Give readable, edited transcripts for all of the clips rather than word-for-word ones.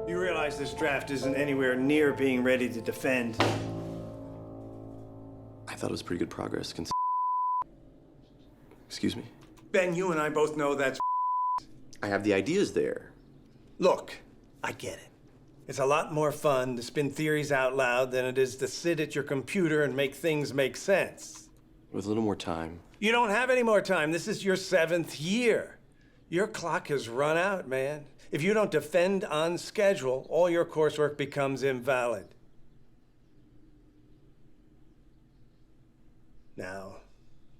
You realize this draft isn't anywhere near being ready to defend. I thought it was pretty good progress. Excuse me? Ben, you and I both know that's I have the ideas there. Look, I get it. It's a lot more fun to spin theories out loud than it is to sit at your computer and make things make sense. With a little more time. You don't have any more time. This is your 7th year. Your clock has run out, man. If you don't defend on schedule, all your coursework becomes invalid. Now,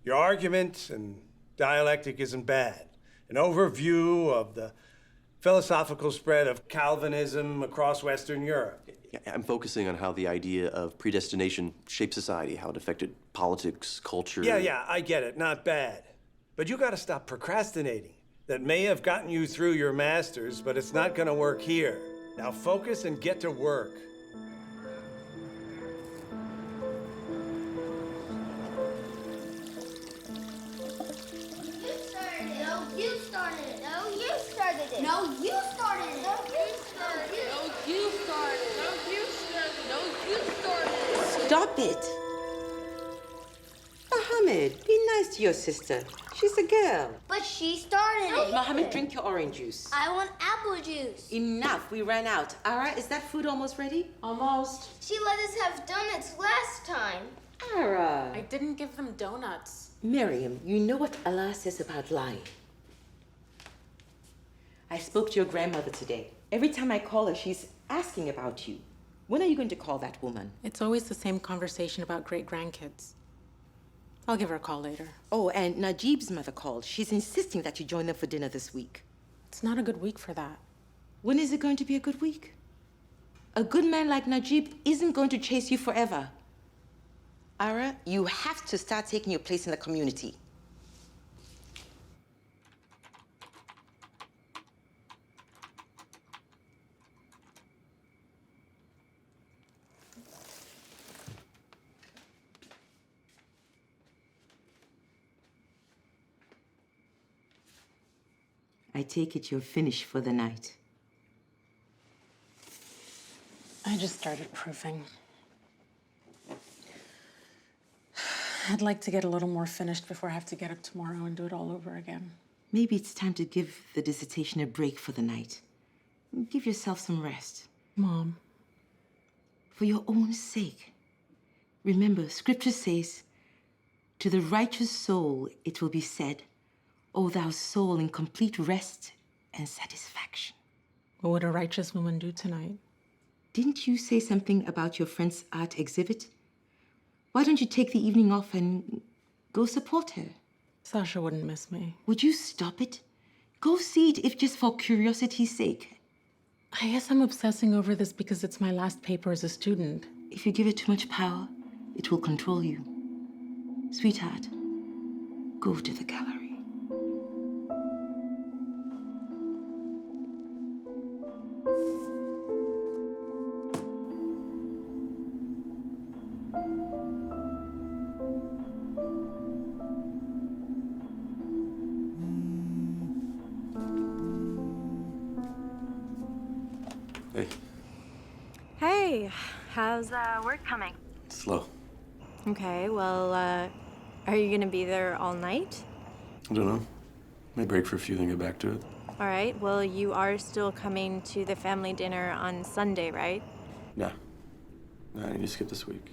your argument and dialectic isn't bad. An overview of the philosophical spread of Calvinism across Western Europe. I'm focusing on how the idea of predestination shaped society, how it affected politics, culture. Yeah, I get it. Not bad. But you gotta stop procrastinating. That may have gotten you through your master's, but it's not gonna work here. Now focus and get to work. You started it. No, you started it. No, you started it. No, you started it. No, you started it. No, you started it. No, you started it. No, you started it. Stop it. Mohammed, be nice to your sister. She's a girl. But she started it. Mohammed, drink your orange juice. I want apple juice. Enough, we ran out. Ara, is that food almost ready? Almost. She let us have donuts last time. Ara. I didn't give them donuts. Miriam, you know what Allah says about lying. I spoke to your grandmother today. Every time I call her, she's asking about you. When are you going to call that woman? It's always the same conversation about great-grandkids. I'll give her a call later. Oh, and Najib's mother called. She's insisting that you join them for dinner this week. It's not a good week for that. When is it going to be a good week? A good man like Najib isn't going to chase you forever. Ara, you have to start taking your place in the community. I take it you're finished for the night. I just started proofing. I'd like to get a little more finished before I have to get up tomorrow and do it all over again. Maybe it's time to give the dissertation a break for the night. Give yourself some rest. Mom. For your own sake. Remember, Scripture says, to the righteous soul it will be said, O thou soul in complete rest and satisfaction. What would a righteous woman do tonight? Didn't you say something about your friend's art exhibit? Why don't you take the evening off and go support her? Sasha wouldn't miss me. Would you stop it? Go see it, if just for curiosity's sake. I guess I'm obsessing over this because it's my last paper as a student. If you give it too much power, it will control you. Sweetheart, go to the gallery. Hey, Hey, how's work coming? slow. Okay, well, are you gonna be there all night? I don't know. May break for a few, then get back to it. All right, well, you are still coming to the family dinner on Sunday, right? Nah. I need to skip this week.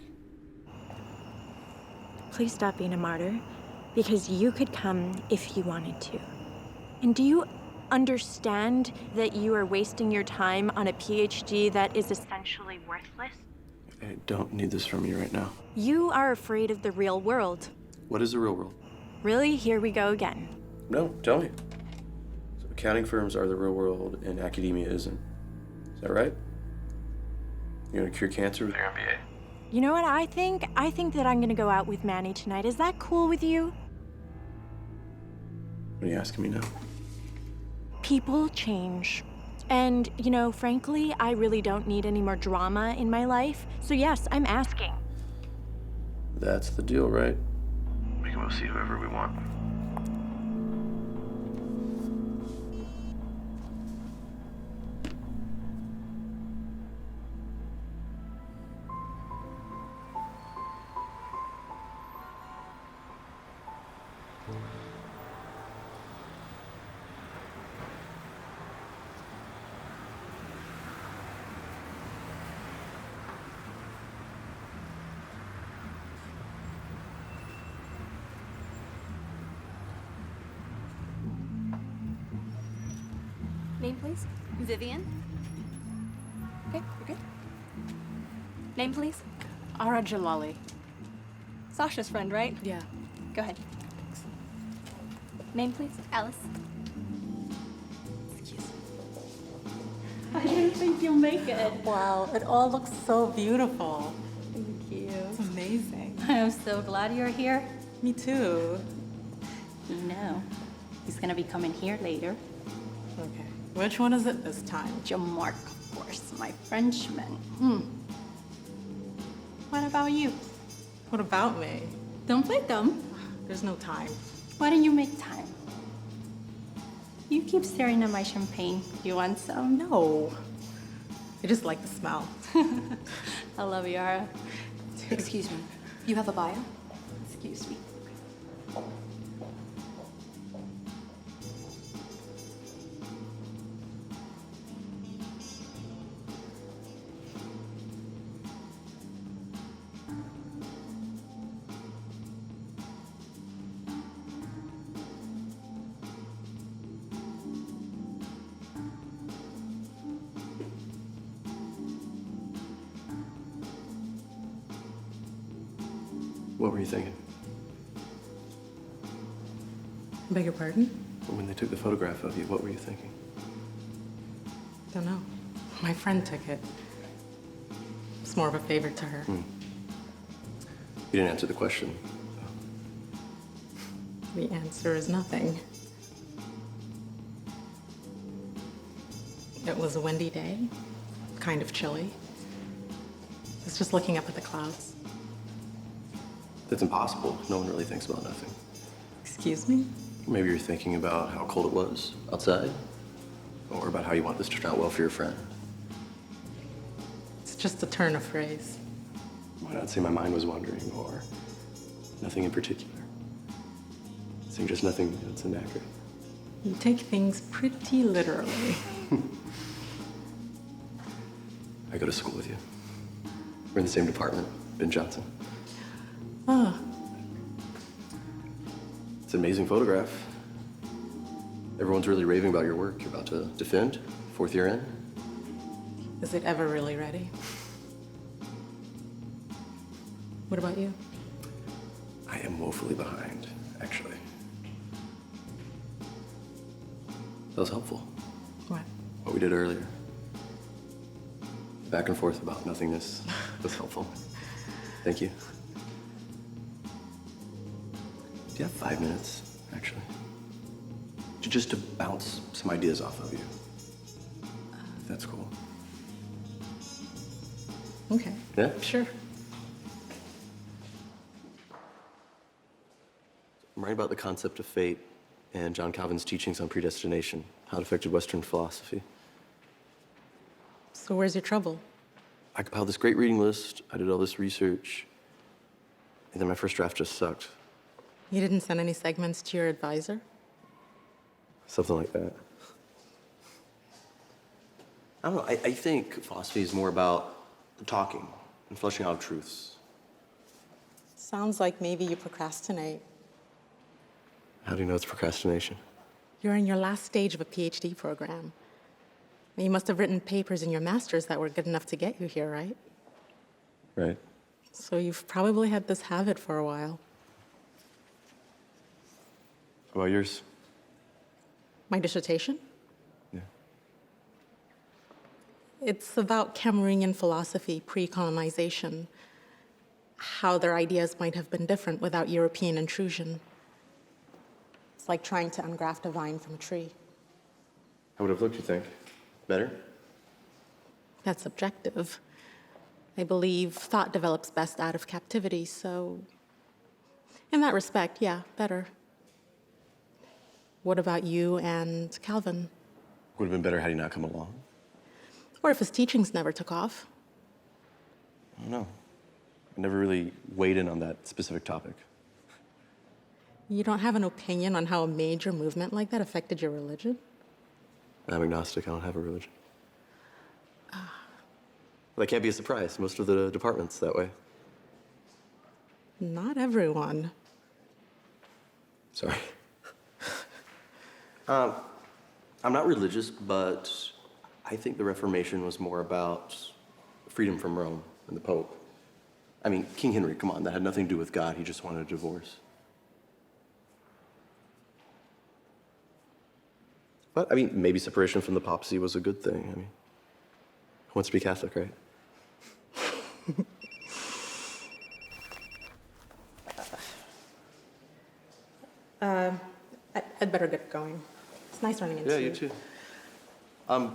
Please stop being a martyr, because you could come if you wanted to. And do you understand that you are wasting your time on a PhD that is essentially worthless? I don't need this from you right now. You are afraid of the real world. What is the real world? Really? Here we go again. No, tell me. So accounting firms are the real world and academia isn't. Is that right? You're gonna cure cancer with your MBA? You know what I think? I think that I'm gonna go out with Manny tonight. Is that cool with you? What are you asking me now? People change. And, you know, frankly, I really don't need any more drama in my life. So yes, I'm asking. That's the deal, right? We can go see whoever we want. Name, please. Vivian? Okay, you're good. Name, please. Ara Jalali. Sasha's friend, right? Yeah. Go ahead. Name, please. Alice? I didn't think you'll make it. Wow, it all looks so beautiful. Thank you. It's amazing. I'm so glad you're here. Me too. You know, he's gonna be coming here later. Okay. Which one is it this time? Jean-Marc, of course, my Frenchman. What about you? What about me? Don't play dumb. There's no time. Why don't you make time? You keep staring at my champagne. You want some? No. I just like the smell. I love you, Ara. Excuse me. You have a bio? Excuse me. What were you thinking? Beg your pardon? When they took the photograph of you, what were you thinking? Don't know. My friend took it. It's more of a favor to her. You didn't answer the question. The answer is nothing. It was a windy day, kind of chilly. I was just looking up at the clouds. That's impossible. No one really thinks about nothing. Excuse me? Maybe you're thinking about how cold it was outside, or about how you want this to turn out well for your friend. It's just a turn of phrase. Why not say my mind was wandering, or nothing in particular? Saying just nothing that's inaccurate. You take things pretty literally. I go to school with you. We're in the same department, Ben Johnson. Ah, It's an amazing photograph. Everyone's really raving about your work. You're about to defend, 4th year in. is it ever really ready? What about you? I am woefully behind, actually. That was helpful, What? what we did earlier. Back and forth about nothingness was helpful. Thank you. Do you have 5 minutes, actually? Just to bounce some ideas off of you. If that's cool. Okay. Yeah? Sure. I'm writing about the concept of fate and John Calvin's teachings on predestination, how it affected Western philosophy. So where's your trouble? I compiled this great reading list, I did all this research, and then my first draft just sucked. You didn't send any segments to your advisor? Something like that. I don't know, I think philosophy is more about talking and fleshing out truths. Sounds like maybe you procrastinate. How do you know it's procrastination? You're in your last stage of a PhD program. You must have written papers in your master's that were good enough to get you here, right? Right. So you've probably had this habit for a while. How about yours? My dissertation? Yeah. It's about Cameroonian philosophy, pre-colonization, how their ideas might have been different without European intrusion. It's like trying to ungraft a vine from a tree. How would it have looked, you think? Better? That's subjective. I believe thought develops best out of captivity, so in that respect, yeah, better. What about you and Calvin? Would have been better had he not come along. Or if his teachings never took off? I don't know. I never really weighed in on that specific topic. You don't have an opinion on how a major movement like that affected your religion? I'm agnostic. I don't have a religion. That can't be a surprise. Most of the department's that way. Not everyone. Sorry. I'm not religious, but I think the Reformation was more about freedom from Rome and the Pope. I mean, King Henry, come on, that had nothing to do with God. He just wanted a divorce. But, I mean, maybe separation from the papacy was a good thing. I mean, who wants to be Catholic, right? I'd better get going. It's nice running into you. Yeah, you too. Do you want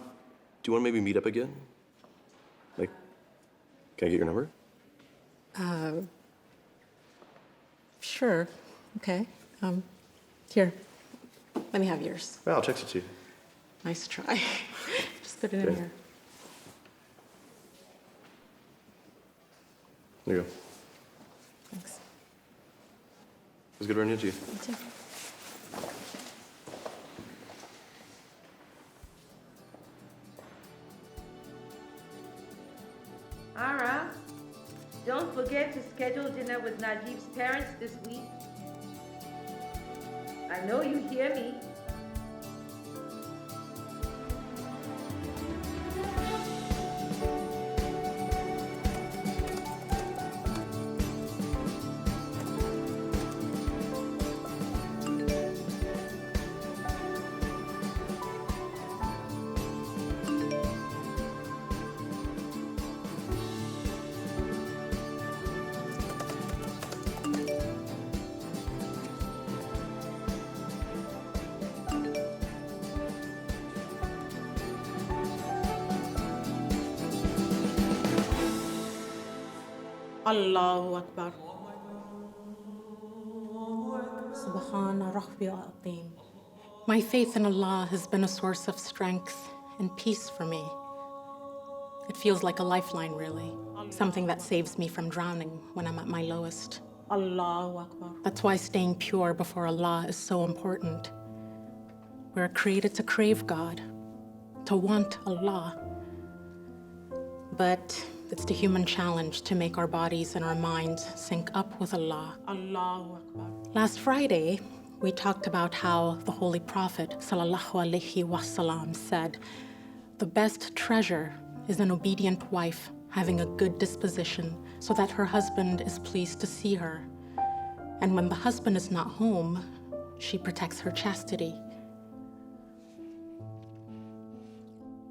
to maybe meet up again? Like, can I get your number? Sure. Okay. Here. Let me have yours. Well, I'll text it to you. Nice try. Just put it in Okay. here. There you go. Thanks. It was good running into you. You too. Ara, don't forget to schedule dinner with Najib's parents this week. I know you hear me. Allahu Akbar. Subhana Rabbi al-Azim. My faith in Allah has been a source of strength and peace for me. It feels like a lifeline, really. Something that saves me from drowning when I'm at my lowest. Allahu Akbar. That's why staying pure before Allah is so important. We're created to crave God, to want Allah. But it's the human challenge to make our bodies and our minds sync up with Allah. Allahu Akbar. Last Friday, we talked about how the Holy Prophet ﷺ said, "The best treasure is an obedient wife having a good disposition so that her husband is pleased to see her. And when the husband is not home, she protects her chastity."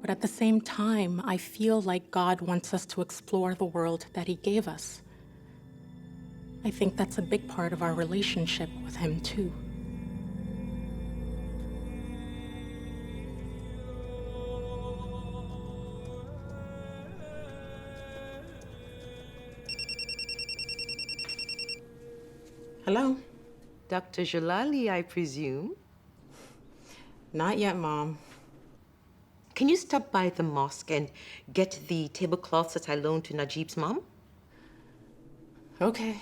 But at the same time, I feel like God wants us to explore the world that He gave us. I think that's a big part of our relationship with Him, too. Hello? Dr. Jalali, I presume? Not yet, Mom. Can you stop by the mosque and get the tablecloths that I loaned to Najib's mom? Okay.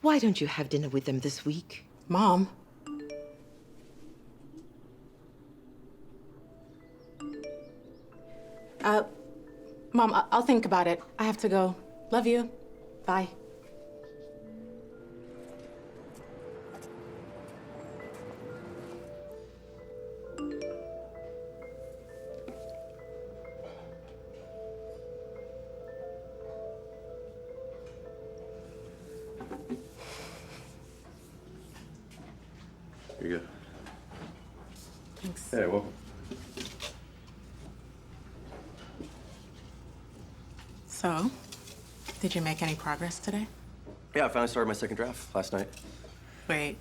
Why don't you have dinner with them this week? Mom? Mom, I'll think about it. I have to go. Love you. Bye. Here you go. Thanks. Hey, welcome. So, did you make any progress today? Yeah, I finally started my second draft last night. Wait,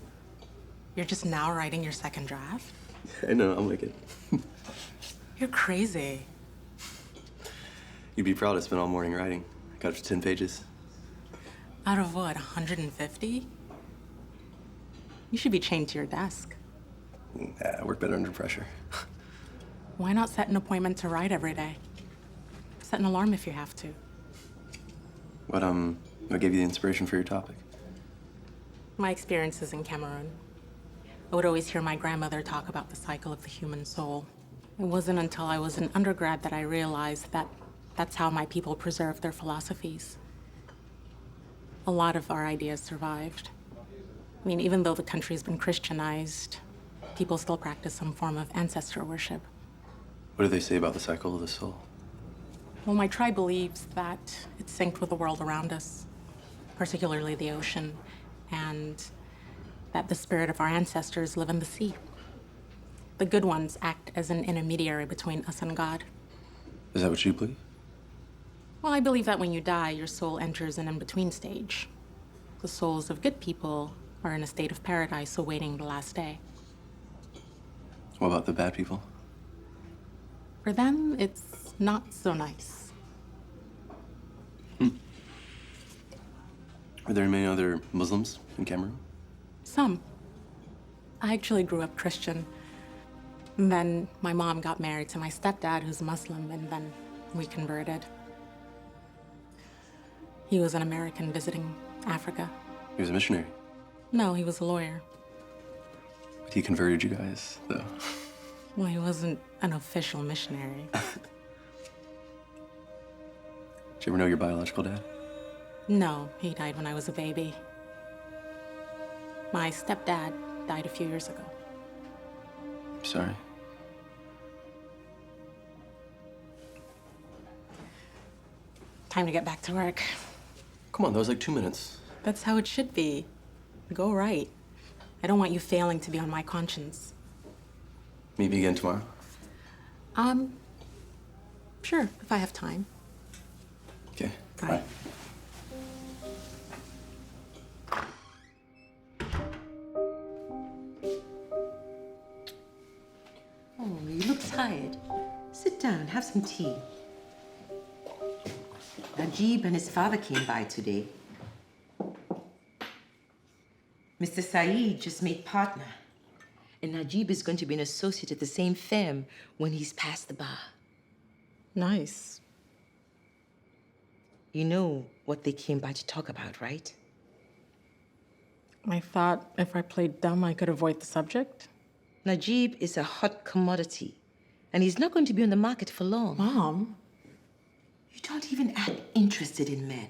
you're just now writing your second draft? I know, I'm wicked. You're crazy. You'd be proud. I spent all morning writing. I got up to 10 pages. Out of what, 150? You should be chained to your desk. I work better under pressure. Why not set an appointment to write every day? Set an alarm if you have to. What gave you the inspiration for your topic? My experiences in Cameroon. I would always hear my grandmother talk about the cycle of the human soul. It wasn't until I was an undergrad that I realized that that's how my people preserved their philosophies. A lot of our ideas survived. I mean, even though the country's been Christianized, people still practice some form of ancestor worship. What do they say about the cycle of the soul? Well, my tribe believes that it's synced with the world around us, particularly the ocean, and that the spirit of our ancestors live in the sea. The good ones act as an intermediary between us and God. Is that what you believe? Well, I believe that when you die, your soul enters an in-between stage. The souls of good people are in a state of paradise awaiting the last day. What about the bad people? For them, it's not so nice. Are there many other Muslims in Cameroon? Some. I actually grew up Christian. And then my mom got married to my stepdad, who's Muslim, and then we converted. He was an American visiting Africa. He was a missionary. No, he was a lawyer. But he converted you guys, though. Well, he wasn't an official missionary. Did you ever know your biological dad? No, he died when I was a baby. My stepdad died a few years ago. I'm sorry. Time to get back to work. Come on, that was like 2 minutes. That's how it should be. Go right. I don't want you failing to be on my conscience. Maybe again tomorrow? Sure, if I have time. Okay. Bye. Oh, you look tired. Sit down, have some tea. Najib and his father came by today. Mr. Saeed just made partner. And Najib is going to be an associate at the same firm when he's past the bar. Nice. You know what they came by to talk about, right? I thought if I played dumb, I could avoid the subject. Najib is a hot commodity, and he's not going to be on the market for long. Mom, You don't even act interested in men.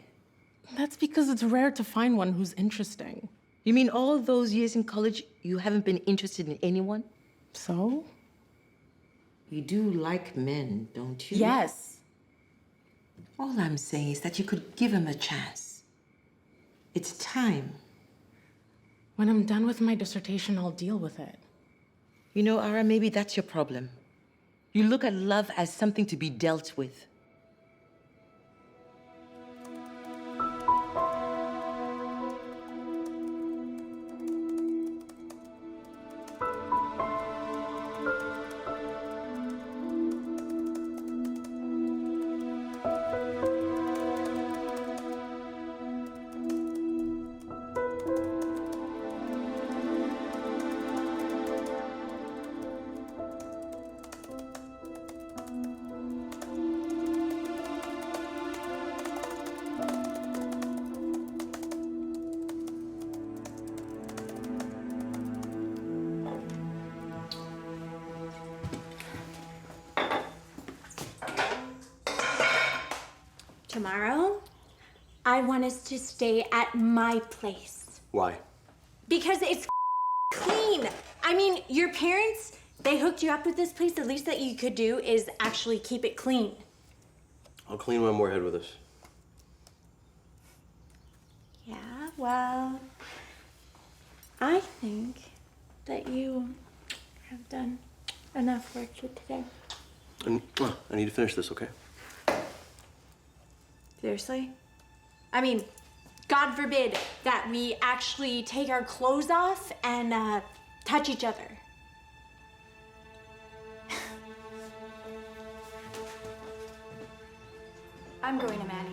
that's because it's rare to find one who's interesting. You mean all those years in college, you haven't been interested in anyone? So? You do like men, don't you? Yes. All I'm saying is that you could give him a chance. It's time. When I'm done with my dissertation, I'll deal with it. You know, Ara, maybe that's your problem. You look at love as something to be dealt with. Tomorrow, I want us to stay at my place. Why? Because it's clean. I mean, your parents, they hooked you up with this place. The least that you could do is actually keep it clean. I'll clean when we're ahead with us. Yeah, well, I think that you have done enough work for today. And, I need to finish this, okay? Seriously? I mean, God forbid that we actually take our clothes off and touch each other. I'm going to Manny's.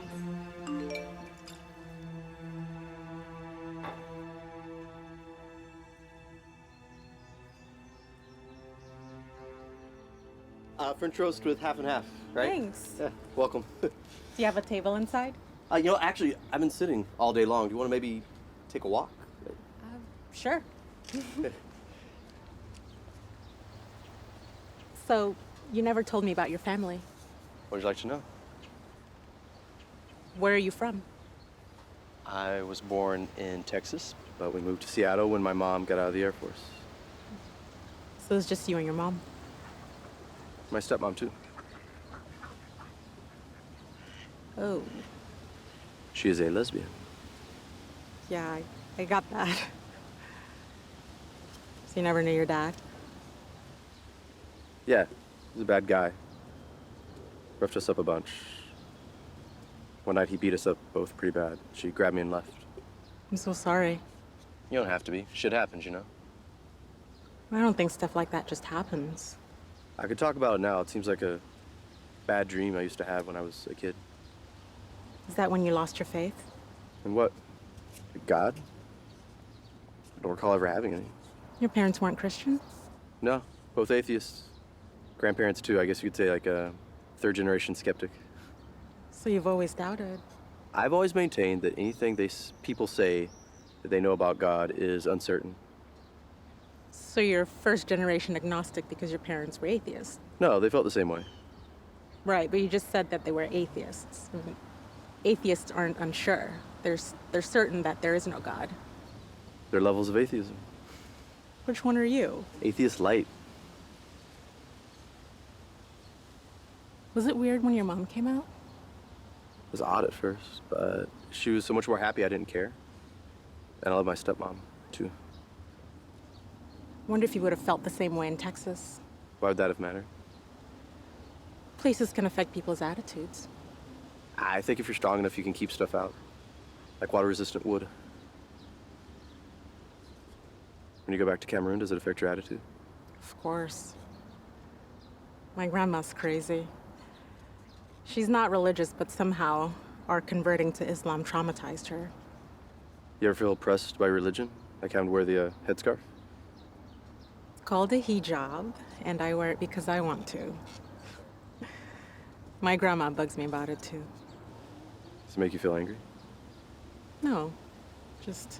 French roast with half and half, right? Thanks. Yeah, welcome. Do you have a table inside? You know, actually, I've been sitting all day long. Do you want to maybe take a walk? Sure. So, you never told me about your family. What would you like to know? Where are you from? I was born in Texas, but we moved to Seattle when my mom got out of the Air Force. So it's just you and your mom? My stepmom, too. Oh. She is a lesbian. Yeah, I got that. So you never knew your dad? Yeah, he's a bad guy. Roughed us up a bunch. One night he beat us up both pretty bad. She grabbed me and left. I'm so sorry. You don't have to be. Shit happens, you know? I don't think stuff like that just happens. I could talk about it now. It seems like a bad dream I used to have when I was a kid. Is that when you lost your faith? And what? God? I don't recall ever having any. Your parents weren't Christian? No, both atheists. Grandparents, too. I guess you could say like a third-generation skeptic. So you've always doubted. I've always maintained that anything people say that they know about God is uncertain. So you're first-generation agnostic because your parents were atheists? No, they felt the same way. Right, but you just said that they were atheists. Atheists aren't unsure. They're certain that there is no God. They're levels of atheism. Which one are you? Atheist light. Was it weird when your mom came out? It was odd at first, but she was so much more happy I didn't care. And I love my stepmom, too. Wonder if you would have felt the same way in Texas. Why would that have mattered? Places can affect people's attitudes. I think if you're strong enough, you can keep stuff out. Like water-resistant wood. When you go back to Cameroon, does it affect your attitude? Of course. My grandma's crazy. She's not religious, but somehow our converting to Islam traumatized her. You ever feel oppressed by religion? Like having to wear the headscarf? It's called a hijab, and I wear it because I want to. My grandma bugs me about it, too. Does it make you feel angry? No, just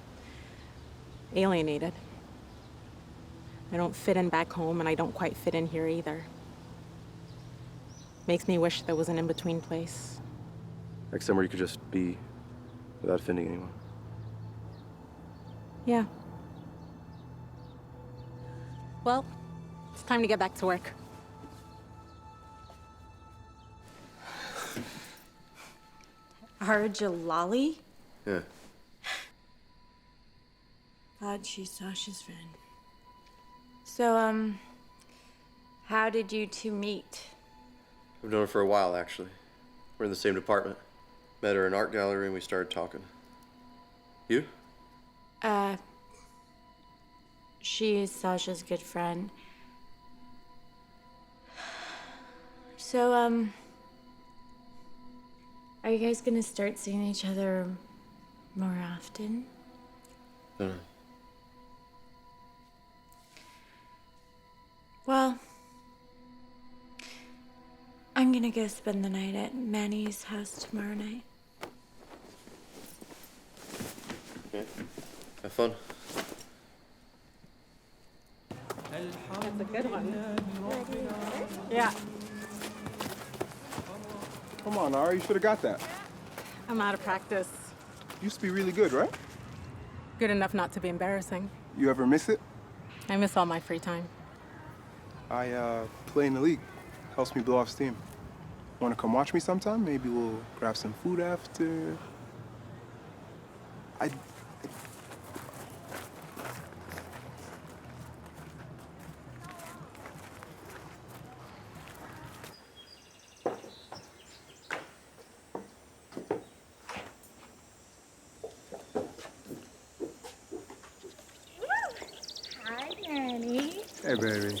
alienated. I don't fit in back home, and I don't quite fit in here either. Makes me wish there was an in-between place. Like somewhere you could just be without offending anyone. Yeah. Well, it's time to get back to work. Jalali? Yeah. God, she's Sasha's friend. So, how did you two meet? I've known her for a while, actually. We're in the same department. Met her in art gallery and we started talking. You? She is Sasha's good friend. So, are you guys gonna start seeing each other more often? No. Well, I'm gonna go spend the night at Manny's house tomorrow night. Okay. Have fun. That's a good one. Yeah, Come on, Ari, you should have got that. I'm out of practice. Used to be really good, right? Good enough not to be embarrassing. You ever miss it? I miss all my free time. I play in the league. Helps me blow off steam. Want to come watch me sometime? Maybe we'll grab some food after. Hi, Nanny. Hey, baby.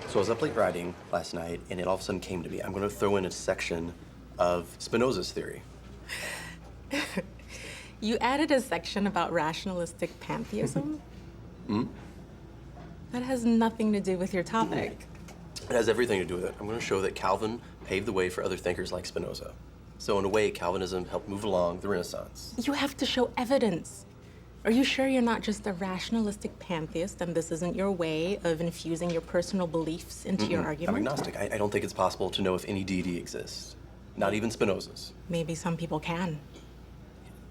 So I was up late writing last night, and it all of a sudden came to me. I'm going to throw in a section of Spinoza's theory. You added a section about rationalistic pantheism? That has nothing to do with your topic. It has everything to do with it. I'm going to show that Calvin paved the way for other thinkers like Spinoza. So in a way, Calvinism helped move along the Renaissance. You have to show evidence. Are you sure you're not just a rationalistic pantheist and this isn't your way of infusing your personal beliefs into your argument? I'm agnostic. I don't think it's possible to know if any deity exists. Not even Spinoza's. Maybe some people can.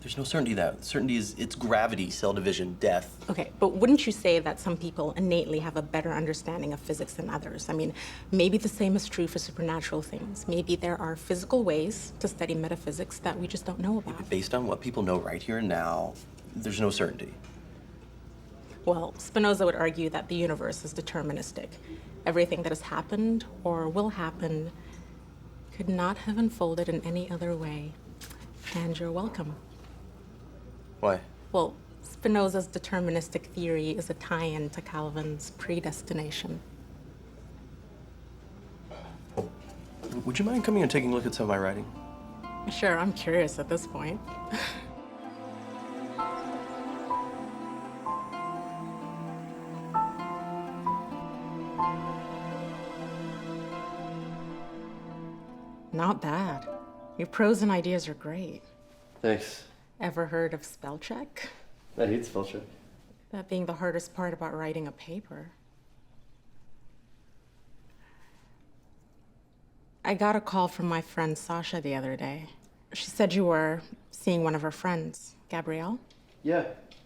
There's no certainty that. Certainty is it's gravity, cell division, death. Okay, but wouldn't you say that some people innately have a better understanding of physics than others? I mean, maybe the same is true for supernatural things. Maybe there are physical ways to study metaphysics that we just don't know about. Based on what people know right here and now, there's no certainty. Well, Spinoza would argue that the universe is deterministic. Everything that has happened or will happen could not have unfolded in any other way. And you're welcome. Why? Well, Spinoza's deterministic theory is a tie-in to Calvin's predestination. Would you mind coming and taking a look at some of my writing? Sure, I'm curious at this point. Not bad. Your prose and ideas are great. Thanks. Ever heard of spell check? I hate spell check. That being the hardest part about writing a paper. I got a call from my friend Sasha the other day. She said you were seeing one of her friends, Gabrielle. Yeah,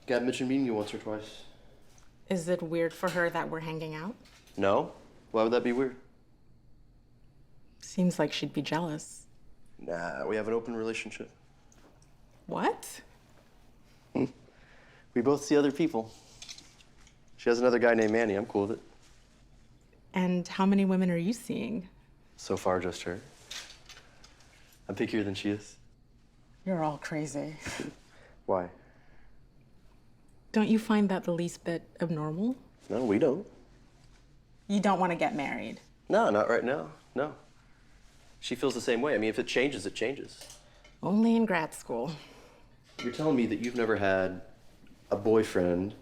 Gab mentioned meeting you once or twice. Is it weird for her that we're hanging out? No? Why would that be weird? Seems like she'd be jealous. Nah, we have an open relationship. What? We both see other people. She has another guy named Manny. I'm cool with it. And how many women are you seeing? So far, just her. I'm pickier than she is. You're all crazy. Why? Don't you find that the least bit abnormal? No, we don't. You don't want to get married? No, not right now. No. She feels the same way. I mean, if it changes, it changes. Only in grad school. You're telling me that you've never had a boyfriend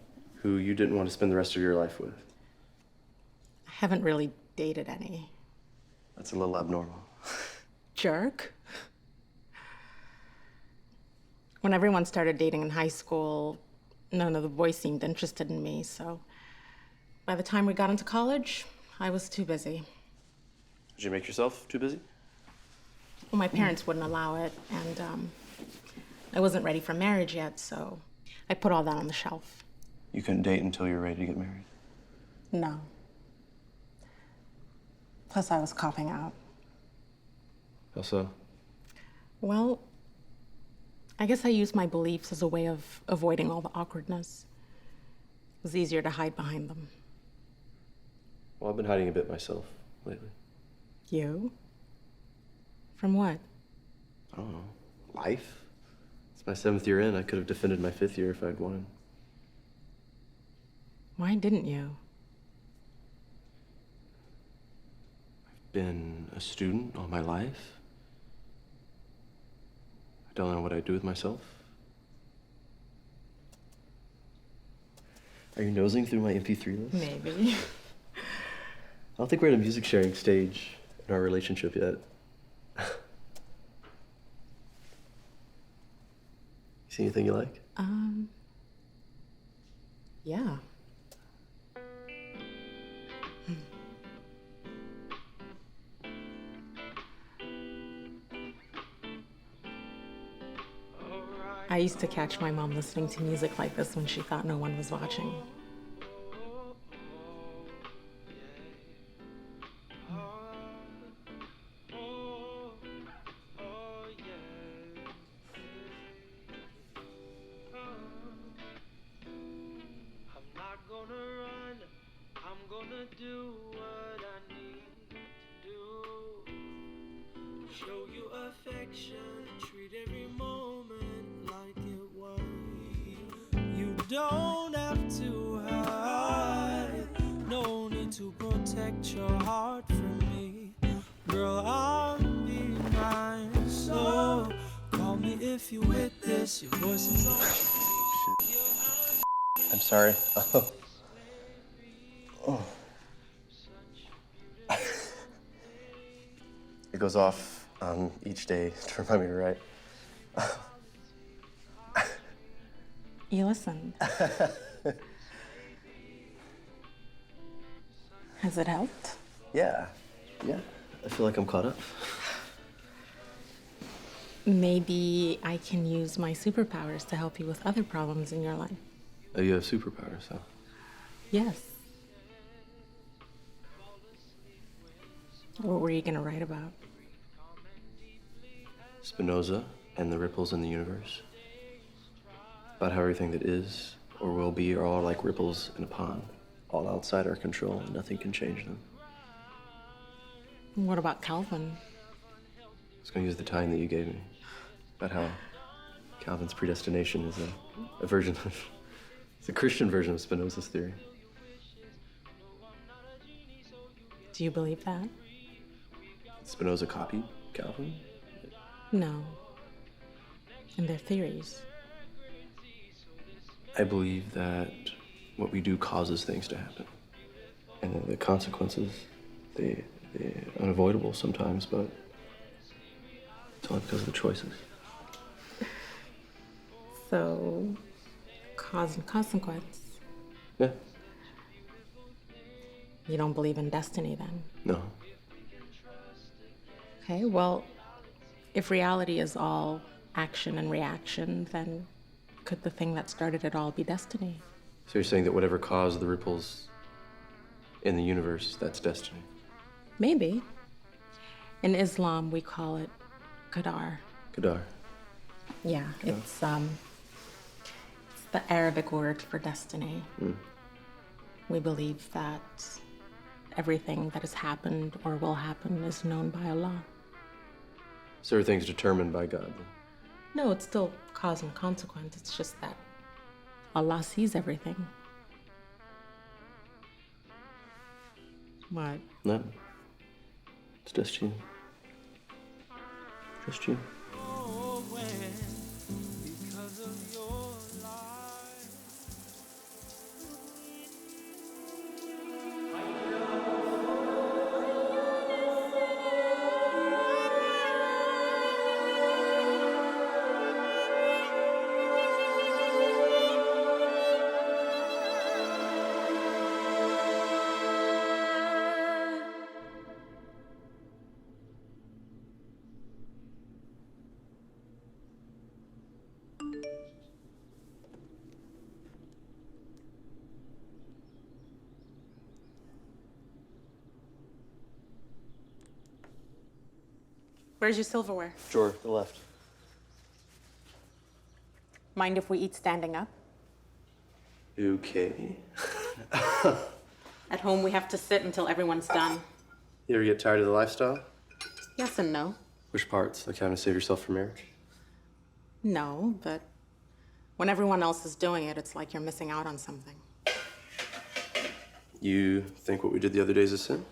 who you didn't want to spend the rest of your life with? I haven't really dated any. That's a little abnormal. Jerk. When everyone started dating in high school, none of the boys seemed interested in me, so by the time we got into college, I was too busy. Did you make yourself too busy? Well, my parents wouldn't allow it, and I wasn't ready for marriage yet, so I put all that on the shelf. You couldn't date until you were ready to get married? No. Plus, I was copping out. How so? Well, I guess I used my beliefs as a way of avoiding all the awkwardness. It was easier to hide behind them. Well, I've been hiding a bit myself lately. You? From what? I don't know. Life? It's my 7th year in. I could have defended my 5th year if I'd wanted. Why didn't you? I've been a student all my life. I don't know what I'd do with myself. Are you nosing through my MP3 list? Maybe. I don't think we're at a music sharing stage in our relationship yet. You see anything you like? Yeah. I used to catch my mom listening to music like this when she thought no one was watching. Don't have to hide, no need to protect your heart from me. Girl, I'll be mine, so call me if you with this. Your voice is on. Shit. I'm sorry. Oh. It goes off on each day to remind me to write. You listened. Has it helped? Yeah. I feel like I'm caught up. Maybe I can use my superpowers to help you with other problems in your life. Oh, you have superpowers, huh? Yes. What were you going to write about? Spinoza and the ripples in the universe. About how everything that is or will be are all like ripples in a pond, all outside our control, and nothing can change them. What about Calvin? I was going to use the time that you gave me about how Calvin's predestination is a version of, it's a Christian version of Spinoza's theory. Do you believe that? Spinoza copied Calvin? No. In their theories. I believe that what we do causes things to happen. And that the consequences, they're unavoidable sometimes, but it's only because of the choices. So, cause and consequence. Yeah. You don't believe in destiny then? No. Okay, well, if reality is all action and reaction, then could the thing that started it all be destiny? So you're saying that whatever caused the ripples in the universe, that's destiny? Maybe. In Islam, we call it qadar. Qadar. Yeah, it's the Arabic word for destiny. We believe that everything that has happened or will happen is known by Allah. So everything's determined by God, then? No, it's still cause and consequence. It's just that Allah sees everything. What? No. It's just you. Just you. Where's your silverware? Drawer, the left. Mind if we eat standing up? Okay. At home, we have to sit until everyone's done. You ever get tired of the lifestyle? Yes and no. Which parts? Like having to save yourself for marriage? No, but when everyone else is doing it, it's like you're missing out on something. You think what we did the other day is a sin?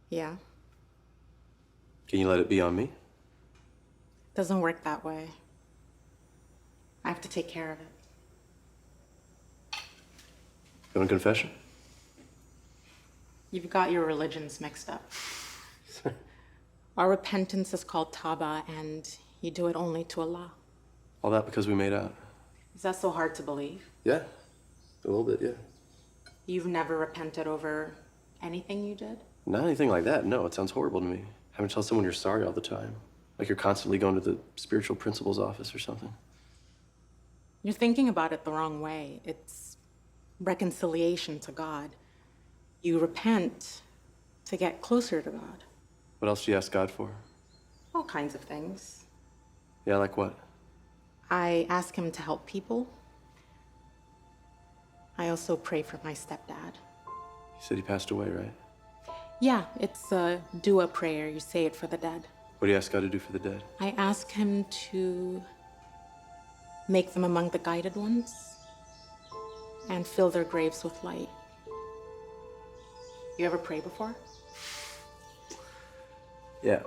Yeah, Can you let it be on me? doesn't work that way. I have to take care of it. Going to confession? You've got your religions mixed up. Our repentance is called taba, and you do it only to Allah. All that because we made out? Is that so hard to believe? Yeah. A little bit, yeah. You've never repented over anything you did? Not anything like that, no. It sounds horrible to me. Having to tell someone you're sorry all the time. Like you're constantly going to the spiritual principal's office or something. You're thinking about it the wrong way. It's reconciliation to God. You repent to get closer to God. What else do you ask God for? All kinds of things. Yeah, like what? I ask him to help people. I also pray for my stepdad. You said he passed away, right? Yeah, it's a dua prayer. You say it for the dead. What do you ask God to do for the dead? I ask him to make them among the guided ones and fill their graves with light. You ever pray before? Yeah.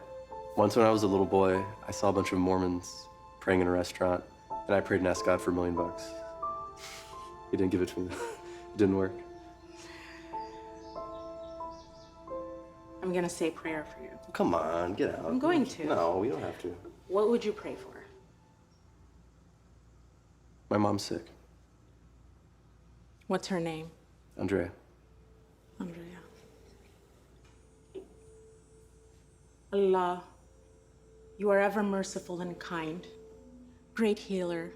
Once when I was a little boy, I saw a bunch of Mormons praying in a restaurant, and I prayed and asked God for $1 million. He didn't give it to me. It didn't work. I'm gonna say a prayer for you. Come on, get out. I'm going to. No, we don't have to. What would you pray for? My mom's sick. What's her name? Andrea. Andrea. Allah, you are ever merciful and kind. Great healer,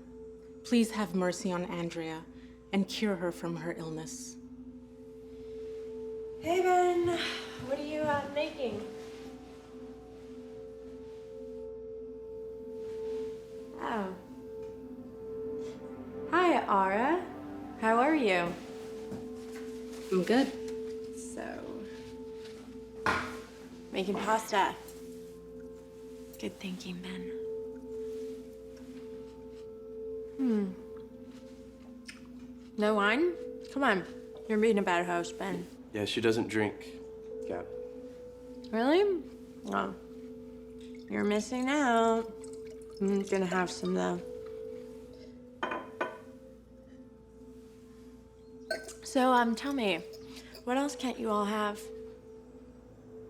please have mercy on Andrea and cure her from her illness. Hey, Ben. What are you making? Oh. Hi, Ara. How are you? I'm good. So, making pasta. Good thinking, Ben. No wine? Come on. You're being a bad host, Ben. Yeah, she doesn't drink. Yeah. Really? Oh. You're missing out. I'm gonna have some, though. So, tell me, what else can't you all have?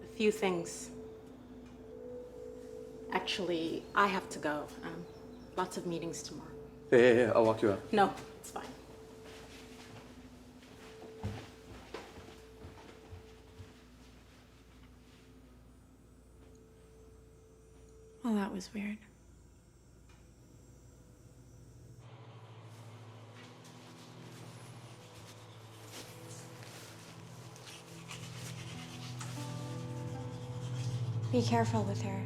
A few things. Actually, I have to go. Lots of meetings tomorrow. Hey, I'll walk you out. No, it's fine. Well, that was weird. Be careful with her.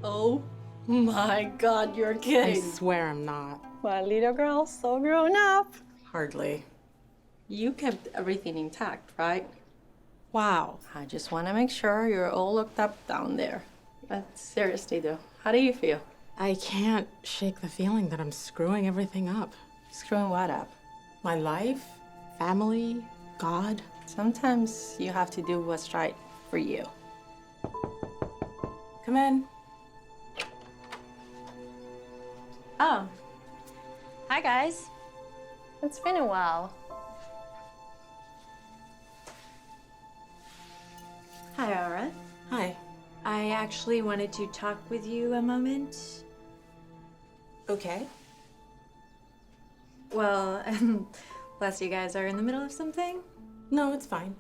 Oh my God, you're kidding. I swear I'm not. My little girl's so grown up. Hardly. You kept everything intact, right? Wow. I just want to make sure you're all looked up down there. But seriously though, how do you feel? I can't shake the feeling that I'm screwing everything up. Screwing what up? My life, family, God. Sometimes you have to do what's right for you. Come in. Oh. Hi, guys. It's been a while. Hi, Ara. Hi. I actually wanted to talk with you a moment. Okay. Well, unless you guys are in the middle of something. No, it's fine.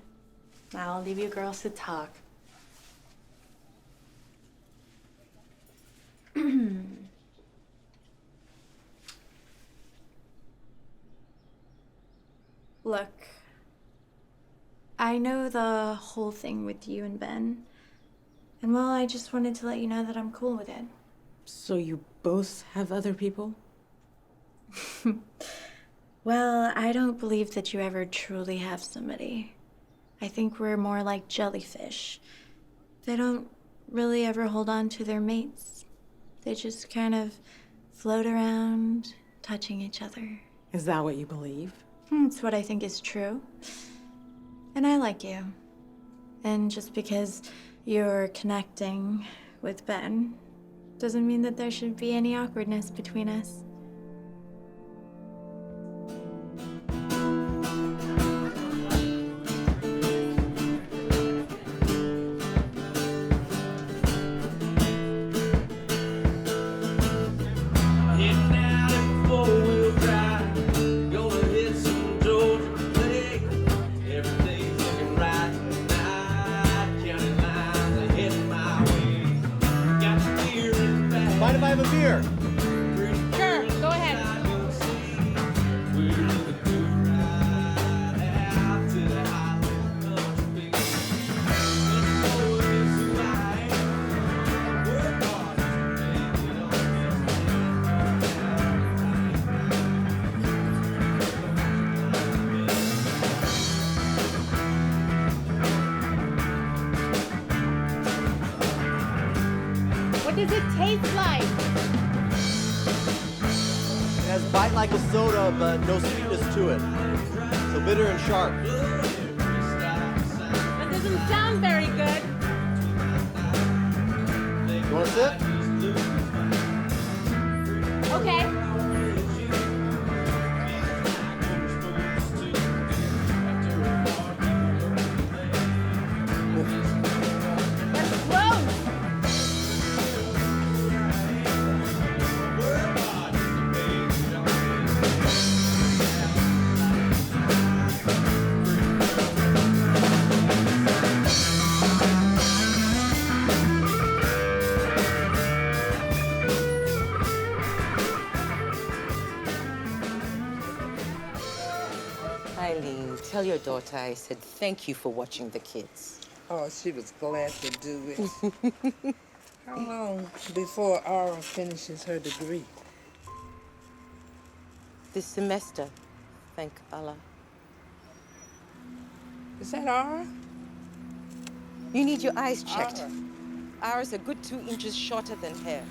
I'll leave you girls to talk. Look, I know the whole thing with you and Ben. And well, I just wanted to let you know that I'm cool with it. So you both have other people? Well, I don't believe that you ever truly have somebody. I think we're more like jellyfish. They don't really ever hold on to their mates. They just kind of float around, touching each other. Is that what you believe? It's what I think is true. And I like you. And just because you're connecting with Ben doesn't mean that there should be any awkwardness between us. Mind if I have a beer? Sure, go ahead. What does it taste like? It has bite like a soda, but no sweetness to it. So bitter and sharp. That doesn't sound very good. You want to sip? tell your daughter I said thank you for watching the kids. Oh, she was glad to do it. How long before Aura finishes her degree? This semester, thank Allah. Is that Aura? You need your eyes checked. Ours a good 2 inches shorter than hair.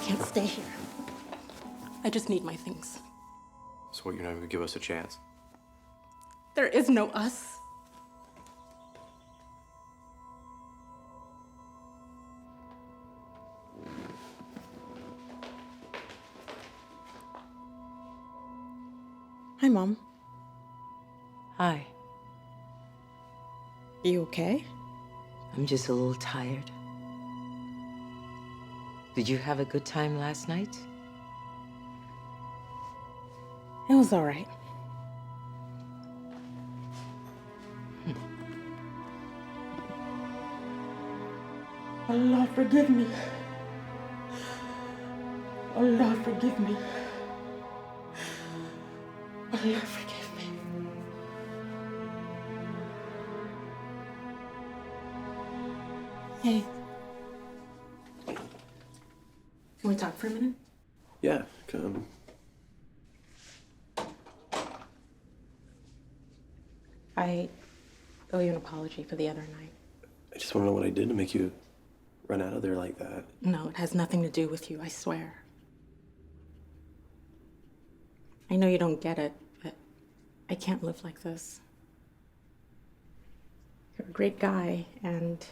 Can't stay here. I just need my things. So what, you're not gonna give us a chance? There is no us. Hi, Mom. Hi. You okay? I'm just a little tired. Did you have a good time last night? It was all right. Allah, forgive me. Allah, forgive me. Allah, forgive me. Hey. Can we talk for a minute? Yeah, come. I owe you an apology for the other night. I just want to know what I did to make you run out of there like that. No, it has nothing to do with you, I swear. I know you don't get it, but I can't live like this. You're a great guy, and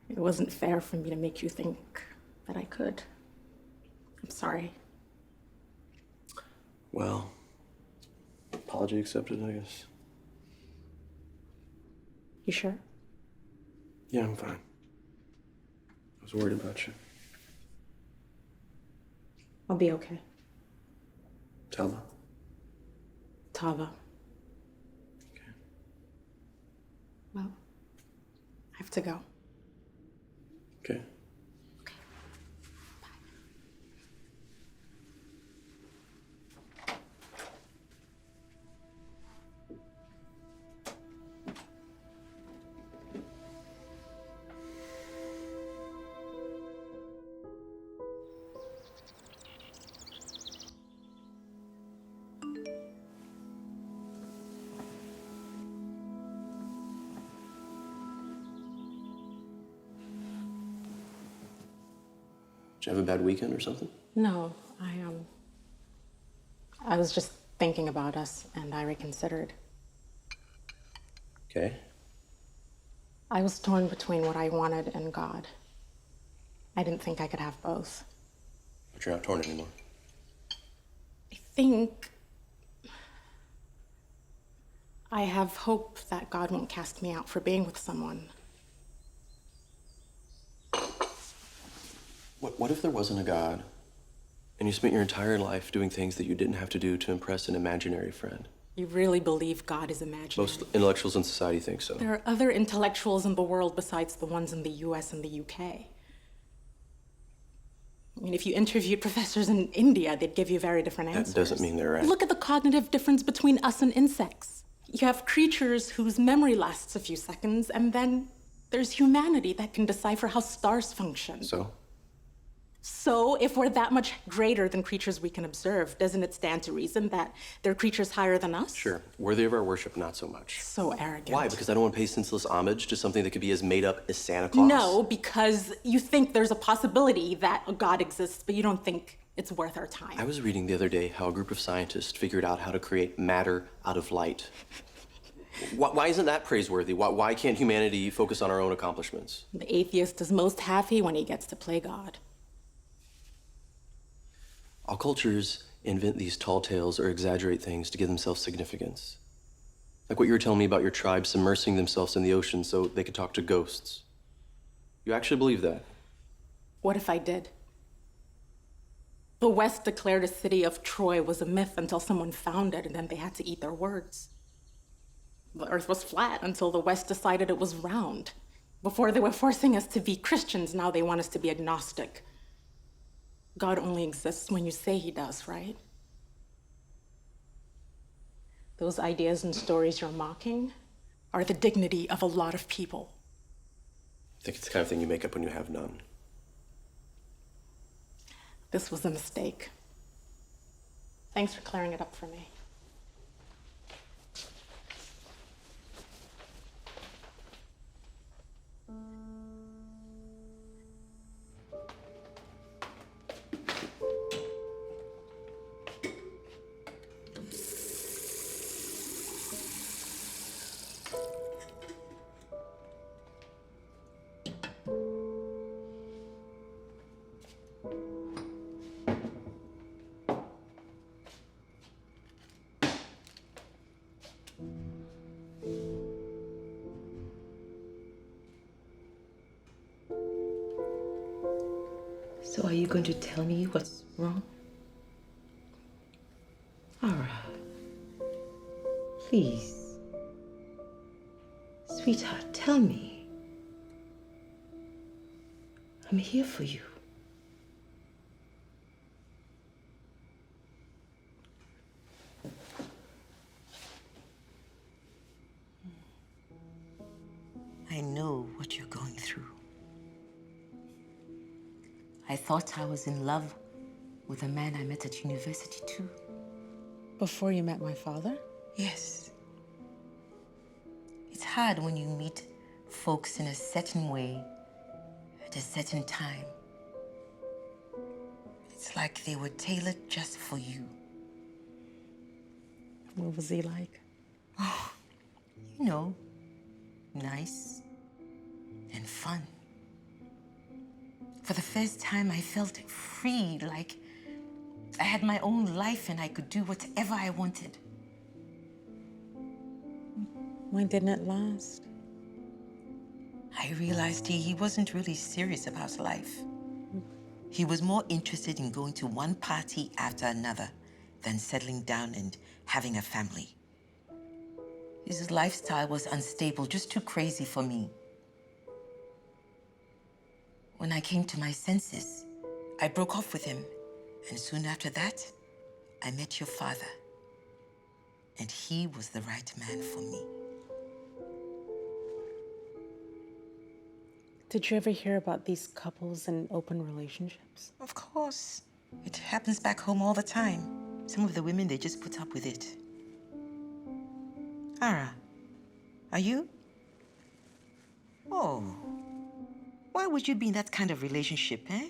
it wasn't fair for me to make you think that I could. I'm sorry. Well, apology accepted, I guess. You sure? Yeah, I'm fine. I was worried about you. I'll be okay. Tava. Tava. Okay. Well, I have to go. Okay. Did you have a bad weekend or something? No, I was just thinking about us, and I reconsidered. Okay. I was torn between what I wanted and God. I didn't think I could have both. But you're not torn anymore. I think I have hope that God won't cast me out for being with someone. What if there wasn't a God, and you spent your entire life doing things that you didn't have to do to impress an imaginary friend? You really believe God is imaginary? Most intellectuals in society think so. There are other intellectuals in the world besides the ones in the US and the UK. I mean, if you interviewed professors in India, they'd give you very different answers. That doesn't mean they're right. Look at the cognitive difference between us and insects. You have creatures whose memory lasts a few seconds, and then there's humanity that can decipher how stars function. So, if we're that much greater than creatures we can observe, doesn't it stand to reason that there are creatures higher than us? Sure. Worthy of our worship, not so much. So arrogant. Why? Because I don't want to pay senseless homage to something that could be as made up as Santa Claus? No, because you think there's a possibility that a God exists, but you don't think it's worth our time. I was reading the other day how a group of scientists figured out how to create matter out of light. Why isn't that praiseworthy? Why can't humanity focus on our own accomplishments? The atheist is most happy when he gets to play God. All cultures invent these tall tales or exaggerate things to give themselves significance. Like what you were telling me about your tribe submersing themselves in the ocean so they could talk to ghosts. You actually believe that? What if I did? The West declared the city of Troy was a myth until someone found it, and then they had to eat their words. The earth was flat until the West decided it was round. Before they were forcing us to be Christians, now they want us to be agnostic. God only exists when you say he does, right? Those ideas and stories you're mocking are the dignity of a lot of people. I think it's the kind of thing you make up when you have none. This was a mistake. Thanks for clearing it up for me. So are you going to tell me what's wrong? Ara, please. Sweetheart, tell me. I'm here for you. I know what you're going through. I thought I was in love with a man I met at university, too. Before you met my father? Yes. It's hard when you meet folks in a certain way at a certain time. It's like they were tailored just for you. What was he like? Oh, you know, nice and fun. For the first time, I felt free, like I had my own life and I could do whatever I wanted. Why didn't it last? I realized he wasn't really serious about life. He was more interested in going to one party after another than settling down and having a family. His lifestyle was unstable, just too crazy for me. When I came to my senses, I broke off with him. And soon after that, I met your father. And he was the right man for me. Did you ever hear about these couples in open relationships? Of course. It happens back home all the time. Some of the women, they just put up with it. Ara, are you? Oh. Why would you be in that kind of relationship, eh?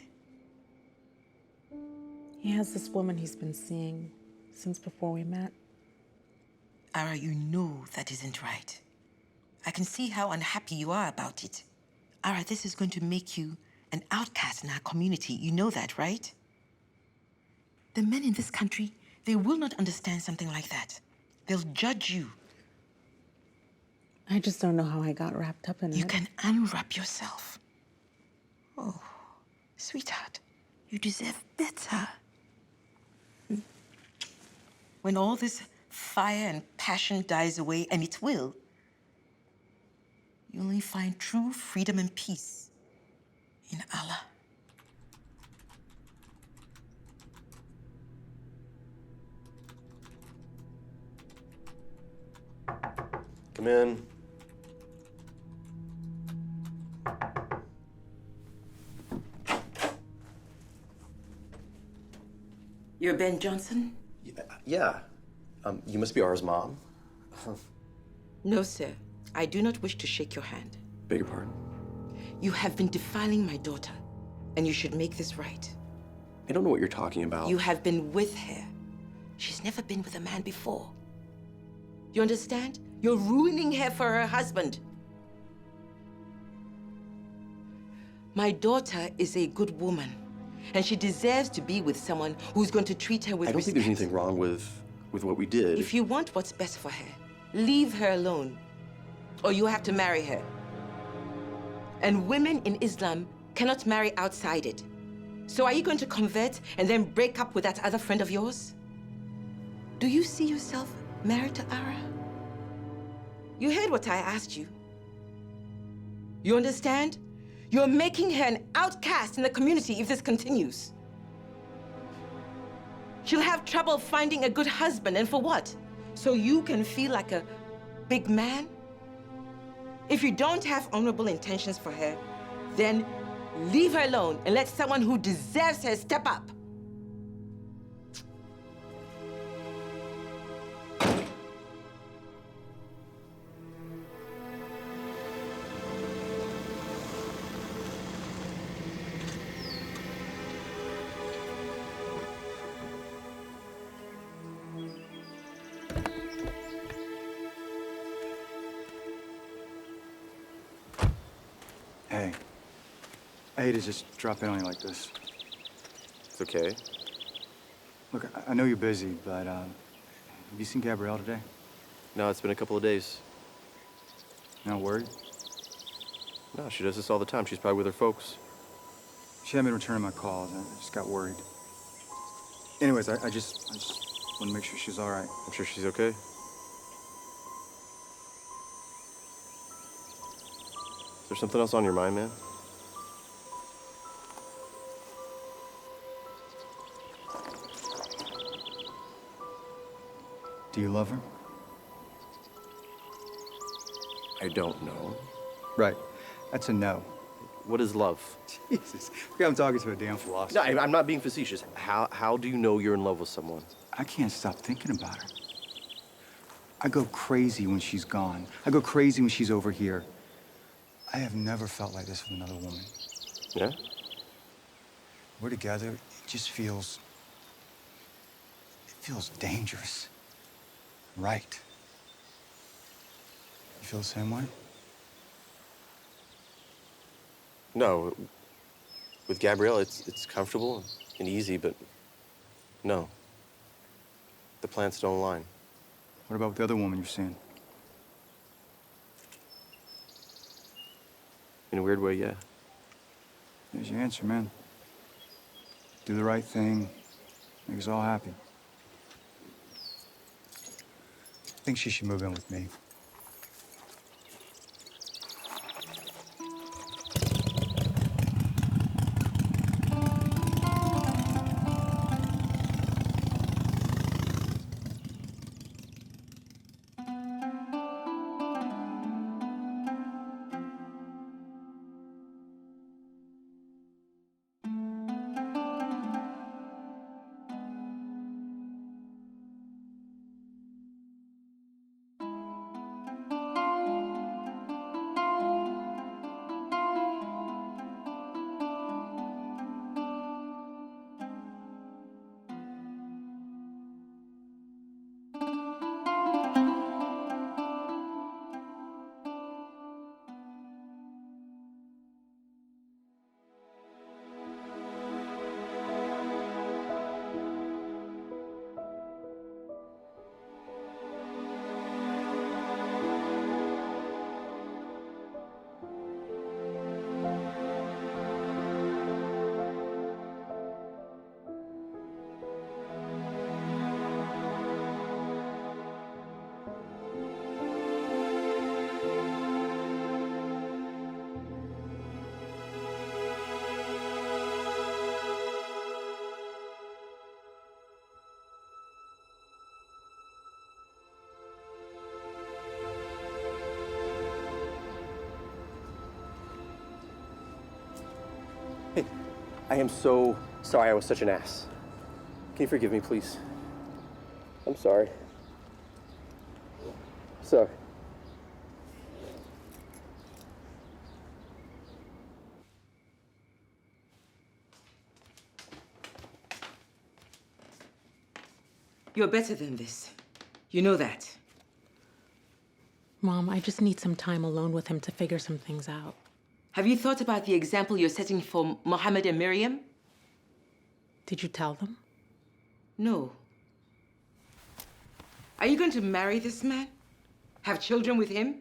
He has this woman he's been seeing since before we met. Ara, you know that isn't right. I can see how unhappy you are about it. Ara, this is going to make you an outcast in our community. You know that, right? The men in this country, they will not understand something like that. They'll judge you. I just don't know how I got wrapped up in it. You can unwrap yourself. Oh, sweetheart, you deserve better. When all this fire and passion dies away, and it will, you only find true freedom and peace in Allah. Come in. You're Ben Johnson? Yeah. You must be Ara's mom. No, sir. I do not wish to shake your hand. Beg your pardon? You have been defiling my daughter, and you should make this right. I don't know what you're talking about. You have been with her. She's never been with a man before. You understand? You're ruining her for her husband. My daughter is a good woman, and she deserves to be with someone who's going to treat her with I don't respect. think there's anything wrong with what we did. If you want what's best for her, leave her alone, or you have to marry her. And women in Islam cannot marry outside it. So are you going to convert and then break up with that other friend of yours? Do you see yourself married to Ara? You heard what I asked you. You understand? You're making her an outcast in the community if this continues. She'll have trouble finding a good husband, and for what? So you can feel like a big man? If you don't have honorable intentions for her, then leave her alone and let someone who deserves her step up. Hey. I hate to just drop in on you like this. It's okay. Look, I know you're busy, but have you seen Gabrielle today? No, it's been a couple of days. Not worried? No, she does this all the time. She's probably with her folks. She hadn't been returning my calls. I just got worried. Anyways, I just want to make sure she's all right. I'm sure she's okay. Is there something else on your mind, man? Do you love her? I don't know. Right. That's a no. What is love? Jesus. I'm talking to a damn philosopher. No, I'm not being facetious. How do you know you're in love with someone? I can't stop thinking about her. I go crazy when she's gone. I go crazy when she's over here. I have never felt like this with another woman. Yeah? We're together. It just feels... It feels dangerous. Right. You feel the same way? No. With Gabrielle, it's comfortable and easy, but no. The plans don't align. What about the other woman you're seeing? In a weird way, yeah. There's your answer, man. Do the right thing. Make us all happy. I think she should move in with me. I am so sorry I was such an ass. Can you forgive me, please? I'm sorry. Sorry. You're better than this. You know that. Mom, I just need some time alone with him to figure some things out. Have you thought about the example you're setting for Mohammed and Miriam? Did you tell them? No. Are you going to marry this man? Have children with him?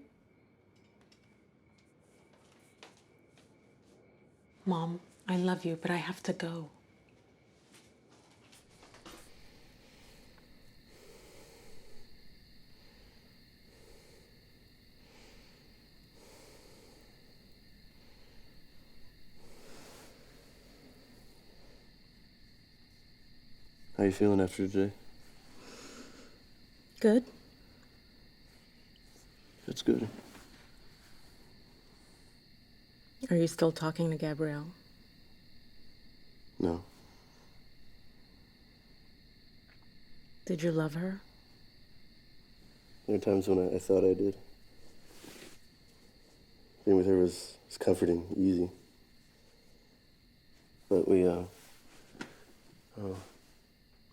Mom, I love you, but I have to go. How you feeling after today? Good. That's good. Are you still talking to Gabrielle? No. Did you love her? There were times when I thought I did. Being with her was comforting, easy. But we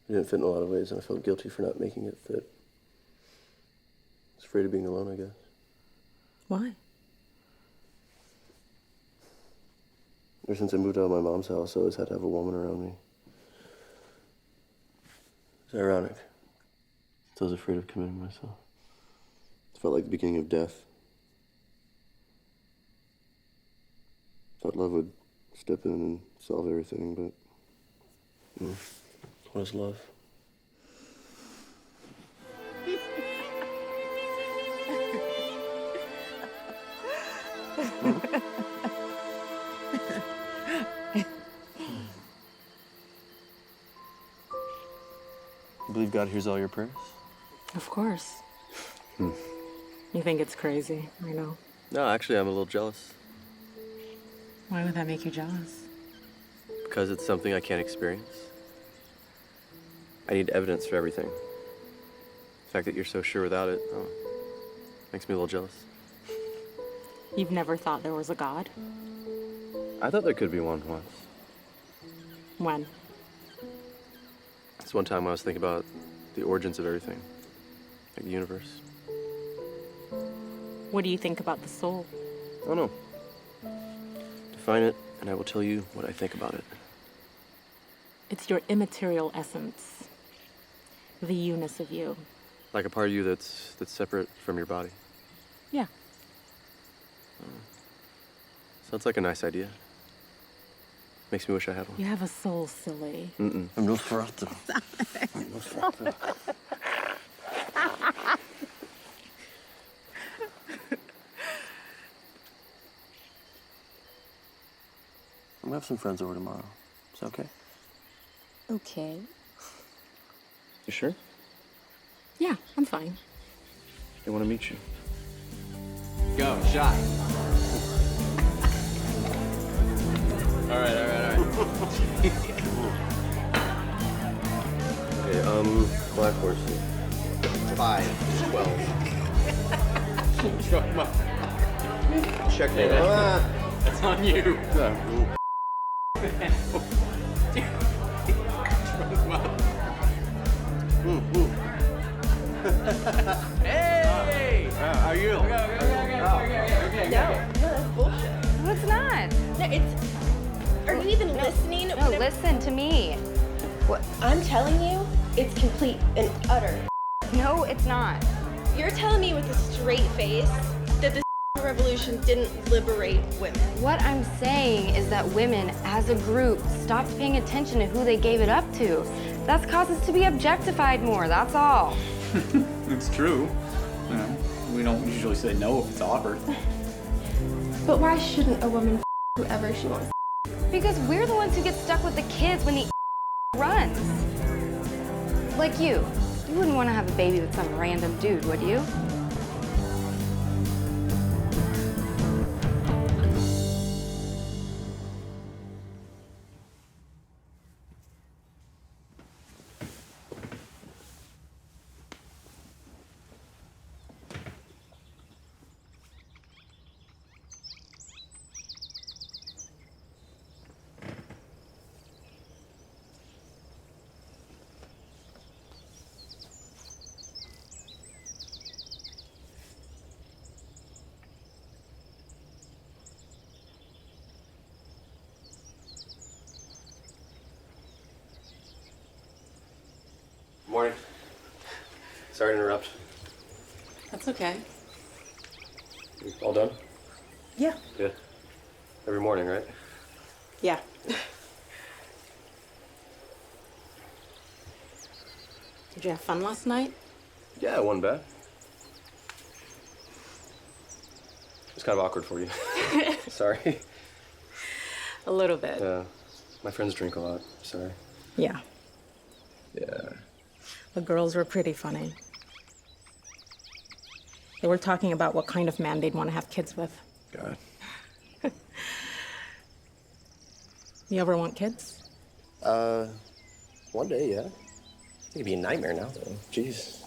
didn't fit in a lot of ways, and I felt guilty for not making it fit. I was afraid of being alone, I guess. Why? Ever since I moved out of my mom's house, I always had to have a woman around me. It's ironic. I was afraid of committing myself. It felt like the beginning of death. Thought love would step in and solve everything, but what is love? You believe God hears all your prayers? Of course. You think it's crazy, I know. No, actually, I'm a little jealous. Why would that make you jealous? Because it's something I can't experience. I need evidence for everything. The fact that you're so sure without it, makes me a little jealous. You've never thought there was a God? I thought there could be one once. When? It's one time I was thinking about the origins of everything, like the universe. What do you think about the soul? I don't know. Define it, and I will tell you what I think about it. It's your immaterial essence, the you-ness of you. Like a part of you that's separate from your body. Yeah. Sounds like a nice idea. Makes me wish I had one. You have a soul, silly. I'm Nosferatu. I'm Nosferatu. I'm gonna have some friends over tomorrow. Is that okay? Okay. You sure? Yeah, I'm fine. They want to meet you. Go, shot. All right. Okay, Black Horse. 5, 12. Checkmate. That's on you. Hey! How are you? No, that's bullshit. No, it's not. No, it's. Are you even listening? No, listen to me. What I'm telling you, it's complete and utter. No, it's not. You're telling me with a straight face that the revolution didn't liberate women. What I'm saying is that women, as a group, stopped paying attention to who they gave it up to. That's caused us to be objectified more, that's all. It's true. You know, we don't usually say no if it's awkward. But why shouldn't a woman whoever she wants? Because we're the ones who get stuck with the kids when the runs. Like you. You wouldn't want to have a baby with some random dude, would you? Sorry to interrupt. That's okay. You all done? Yeah. Yeah. Every morning, right? Yeah. Did you have fun last night? Yeah, it wasn't bad. It's kind of awkward for you. Sorry. A little bit. Yeah. My friends drink a lot. Sorry. Yeah. Yeah. The girls were pretty funny. They were talking about what kind of man they'd want to have kids with. God. You ever want kids? One day, yeah. It'd be a nightmare now, though. Jeez.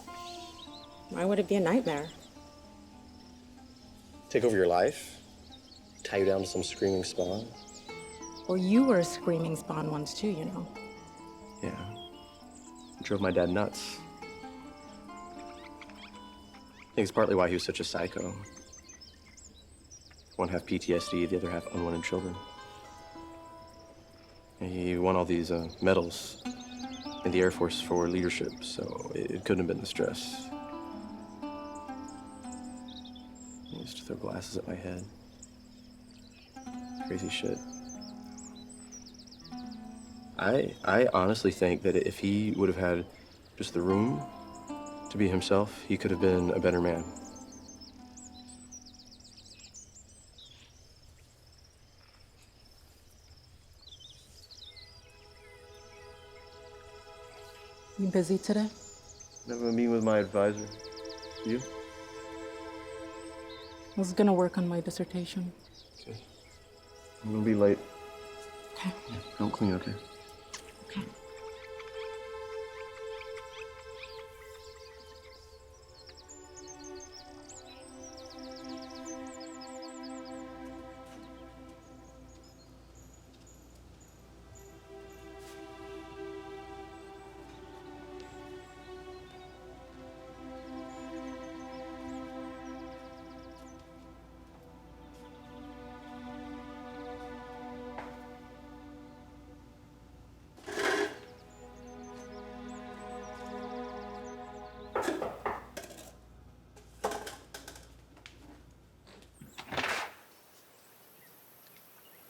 Why would it be a nightmare? Take over your life? Tie you down to some screaming spawn? Well, you were a screaming spawn once too, you know. Yeah. It drove my dad nuts. I think it's partly why he was such a psycho. One half PTSD, the other half unwanted children. And he won all these medals in the Air Force for leadership, so it couldn't have been the stress. He used to throw glasses at my head. Crazy shit. I honestly think that if he would have had just the room to be himself, he could have been a better man. You busy today? Never a meeting with my advisor. You? I was gonna work on my dissertation. Okay. I'm gonna be late. Okay. Yeah, don't clean, okay? Okay.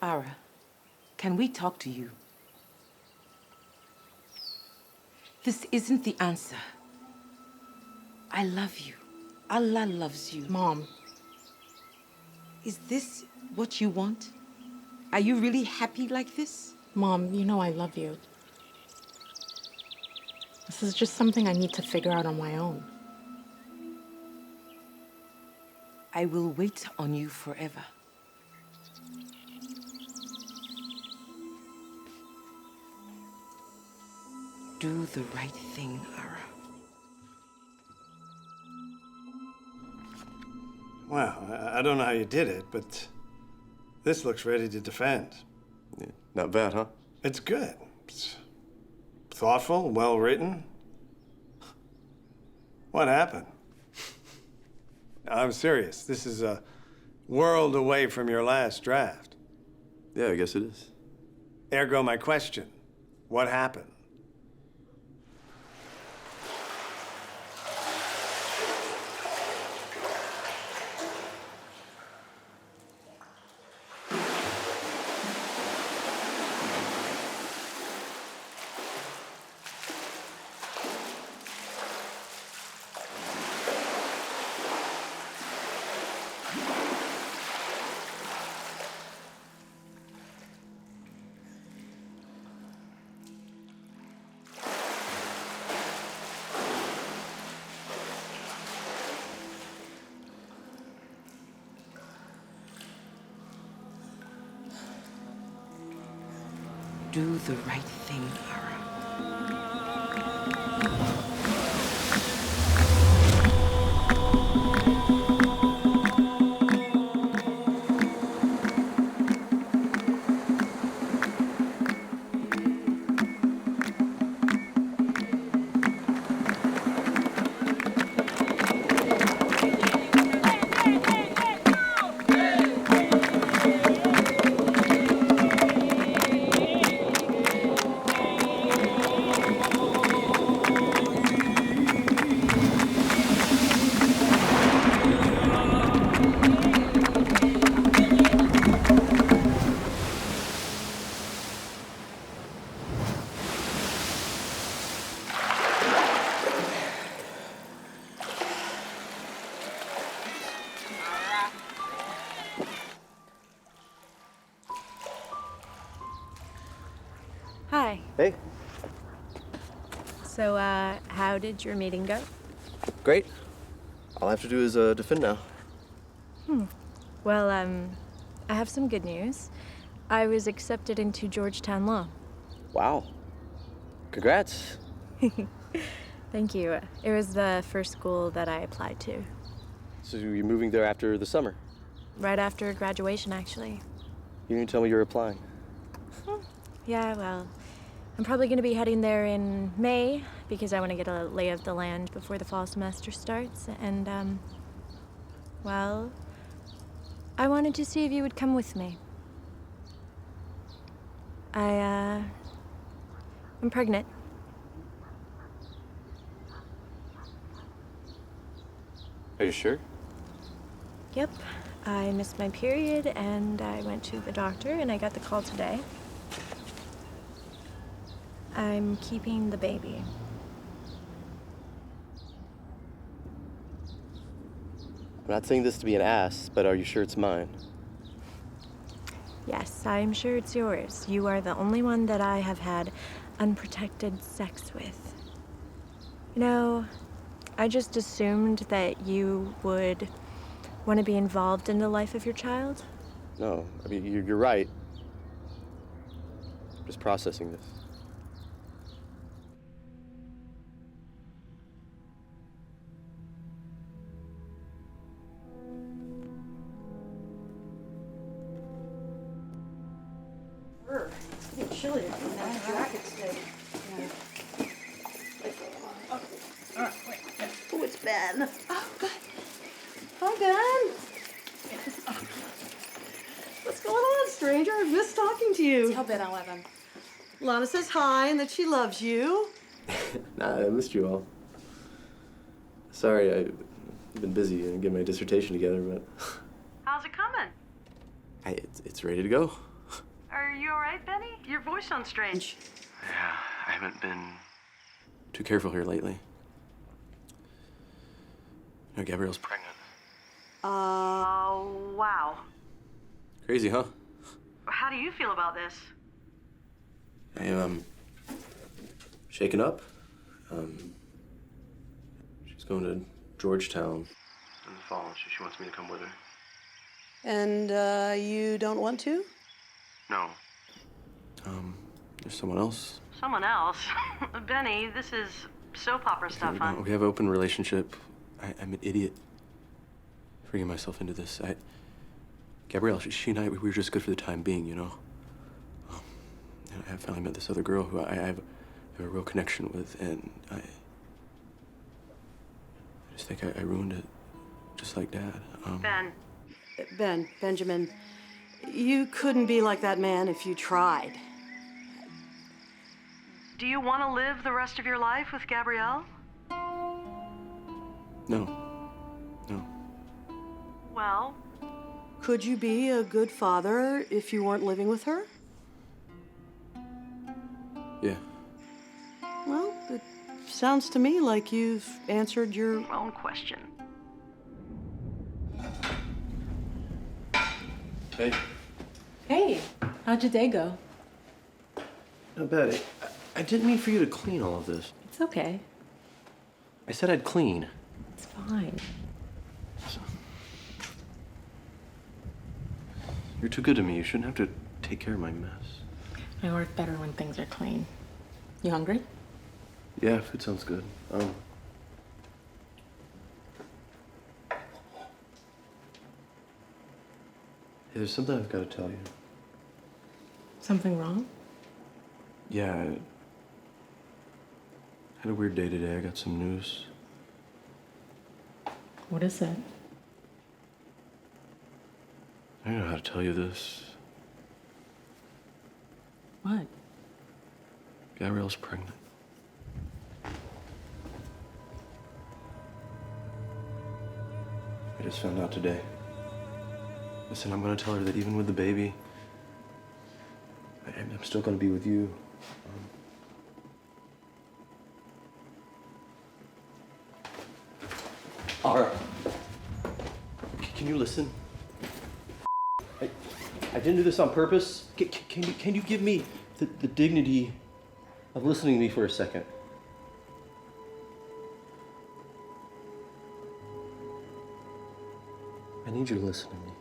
Ara, can we talk to you? This isn't the answer. I love you. Allah loves you. Mom. Is this what you want? Are you really happy like this? Mom, you know I love you. This is just something I need to figure out on my own. I will wait on you forever. Do the right thing, Ara. Well, I don't know how you did it, but this looks ready to defend. Yeah, not bad, huh? It's good. It's thoughtful, well written. What happened? I'm serious. This is a world away from your last draft. Yeah, I guess it is. Ergo, my question: what happened? Do the right thing, Ara. So, how did your meeting go? Great. All I have to do is defend now. Well, I have some good news. I was accepted into Georgetown Law. Wow. Congrats. Thank you. It was the first school that I applied to. So you're moving there after the summer? Right after graduation, actually. You didn't tell me you were applying. Yeah, well, I'm probably going to be heading there in May because I want to get a lay of the land before the fall semester starts. And, well, I wanted to see if you would come with me. I'm pregnant. Are you sure? Yep. I missed my period and I went to the doctor and I got the call today. I'm keeping the baby. I'm not saying this to be an ass, but are you sure it's mine? Yes, I'm sure it's yours. You are the only one that I have had unprotected sex with. You know, I just assumed that you would want to be involved in the life of your child. No, I mean, you're right. I'm just processing this. It's getting chilly. My jacket's dead. Oh, it's Ben. Oh, good. Hi, Ben. What's going on, stranger? I've missed talking to you. Tell Ben I love him. Lana says hi and that she loves you. Nah, I missed you all. Sorry, I've been busy and getting my dissertation together, but How's it coming? it's ready to go. Are you all right, Benny? Your voice sounds strange. Yeah, I haven't been too careful here lately. You know, Gabrielle's pregnant. Oh, wow. Crazy, huh? How do you feel about this? I am shaken up. She's going to Georgetown in the fall. She wants me to come with her. And you don't want to? No. There's someone else. Someone else? Benny, this is soap opera stuff, huh? We have an open relationship. I'm an idiot. Bringing myself into this. Gabrielle, she and I, we were just good for the time being, you know? And I finally met this other girl who I have a real connection with, and I just think I ruined it, just like Dad. Benjamin, you couldn't be like that man if you tried. Do you want to live the rest of your life with Gabrielle? No. Well, Could you be a good father if you weren't living with her? Yeah. Well, it sounds to me like you've answered your own question. Hey. Hey, how'd your day go? Not bad. I didn't mean for you to clean all of this. It's okay. I said I'd clean. It's fine. You're too good to me. You shouldn't have to take care of my mess. I work better when things are clean. You hungry? Yeah, food sounds good. Hey, there's something I've got to tell you. Something wrong? Yeah, I had a weird day today. I got some news. What is it? I don't know how to tell you this. What? Gabrielle's pregnant. I just found out today. Listen, I'm gonna tell her that even with the baby, I'm still gonna be with you. Ara, can you listen? I didn't do this on purpose. Can you give me the dignity of listening to me for a second? need you to listen to me.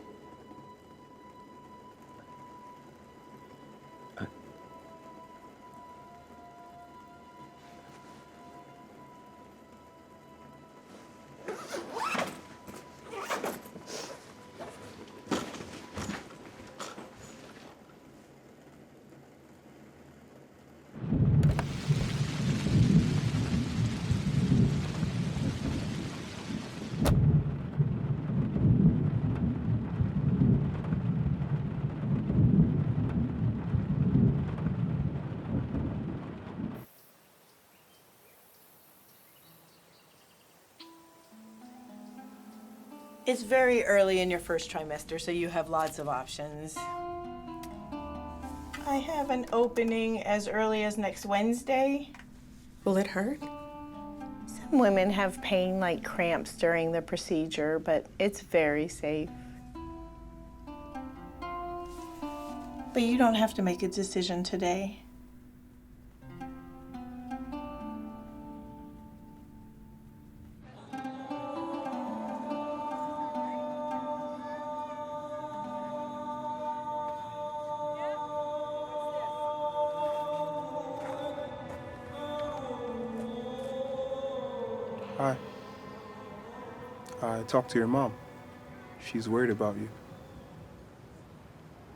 It's very early in your first trimester, so you have lots of options. I have an opening as early as next Wednesday. Will it hurt? Some women have pain like cramps during the procedure, but it's very safe. But you don't have to make a decision today. Hi. I talked to your mom. She's worried about you.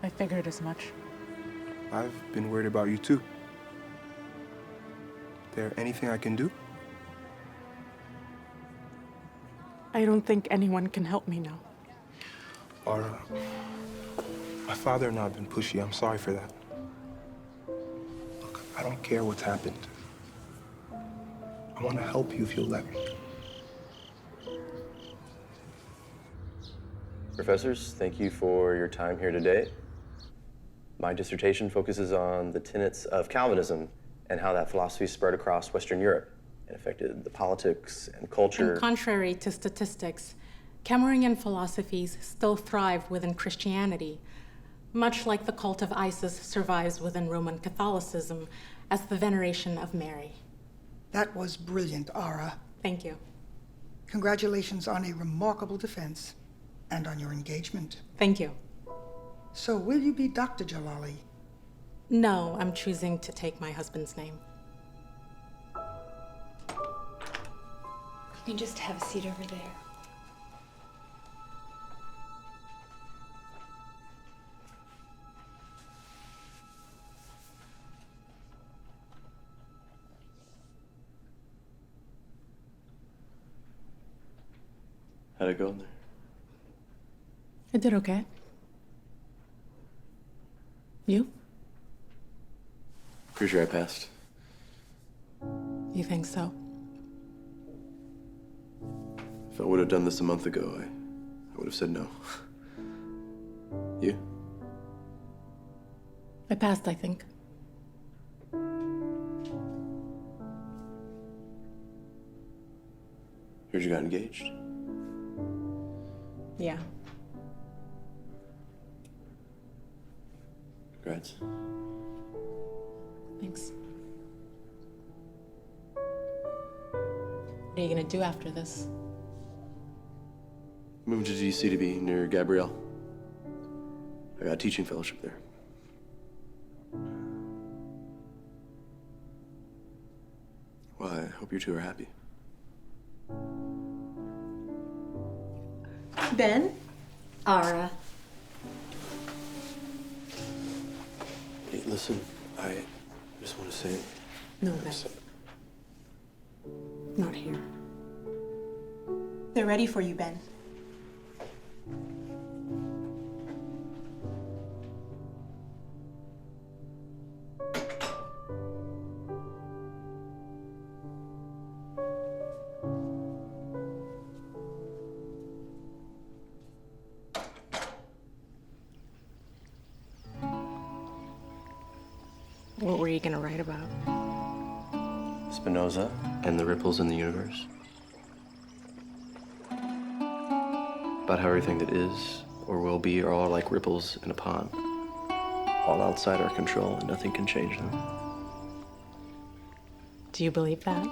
I figured as much. I've been worried about you too. There anything I can do? I don't think anyone can help me now. Aura, my father and I have been pushy. I'm sorry for that. Look, I don't care what's happened. I want to help you if you'll let me. Professors, thank you for your time here today. My dissertation focuses on the tenets of Calvinism and how that philosophy spread across Western Europe and affected the politics and culture. And contrary to statistics, Cameroonian philosophies still thrive within Christianity, much like the cult of Isis survives within Roman Catholicism as the veneration of Mary. That was brilliant, Aura. Thank you. Congratulations on a remarkable defense and on your engagement. Thank you. So will you be Dr. Jalali? No, I'm choosing to take my husband's name. You can just have a seat over there. How'd it go in there? I did okay. You? Pretty sure I passed. You think so? If I would have done this a month ago, I would have said no. You? I passed, I think. Heard you got engaged. Yeah. Congrats. Thanks. What are you gonna do after this? Moving to DC to be near Gabrielle. I got a teaching fellowship there. Well, I hope you two are happy. Ben? Aura. Hey, listen, I just want to say... No, Ben. Not here. They're ready for you, Ben. What were you gonna write about? Spinoza and the ripples in the universe. About how everything that is or will be are all like ripples in a pond. All outside our control and nothing can change them. Do you believe that?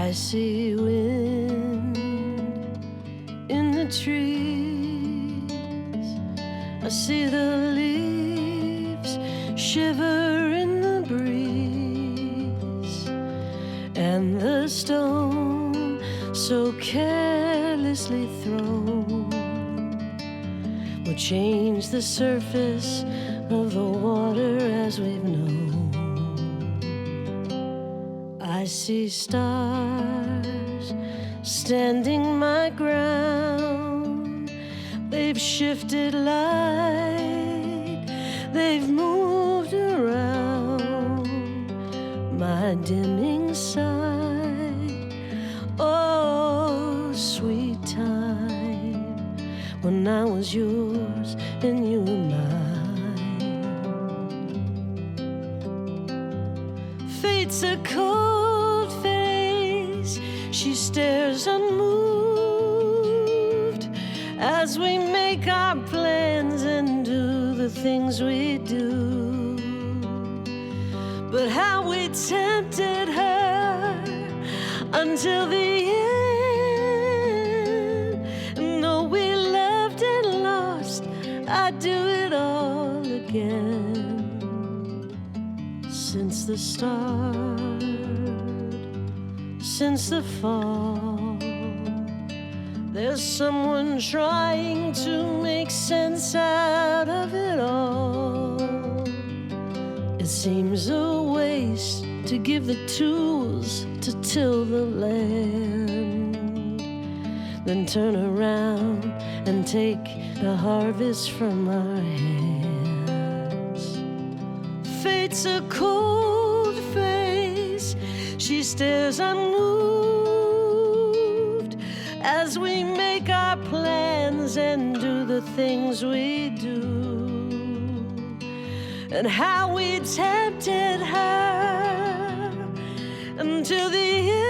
I see wind in the trees. I see the leaves shiver in the breeze, and the stone so carelessly thrown will change the surface of the water as we've known. I see stars standing my ground. They've shifted light, they've moved around my dimming sight. Oh, sweet time, when I was yours and you were mine. Fate's a cold face, she stares unmoved as we make our plans and do the things we do. But how we tempted her until the end. And though we loved and lost, I'd do it all again. Since the start, since the fall, there's someone trying to make sense out of it all. It seems a waste to give the tools to till the land, then turn around and take the harvest from our hands. Fate's a cold face, she stares unmoved as we make our plans and do the things we do. And how we tempted her until the end.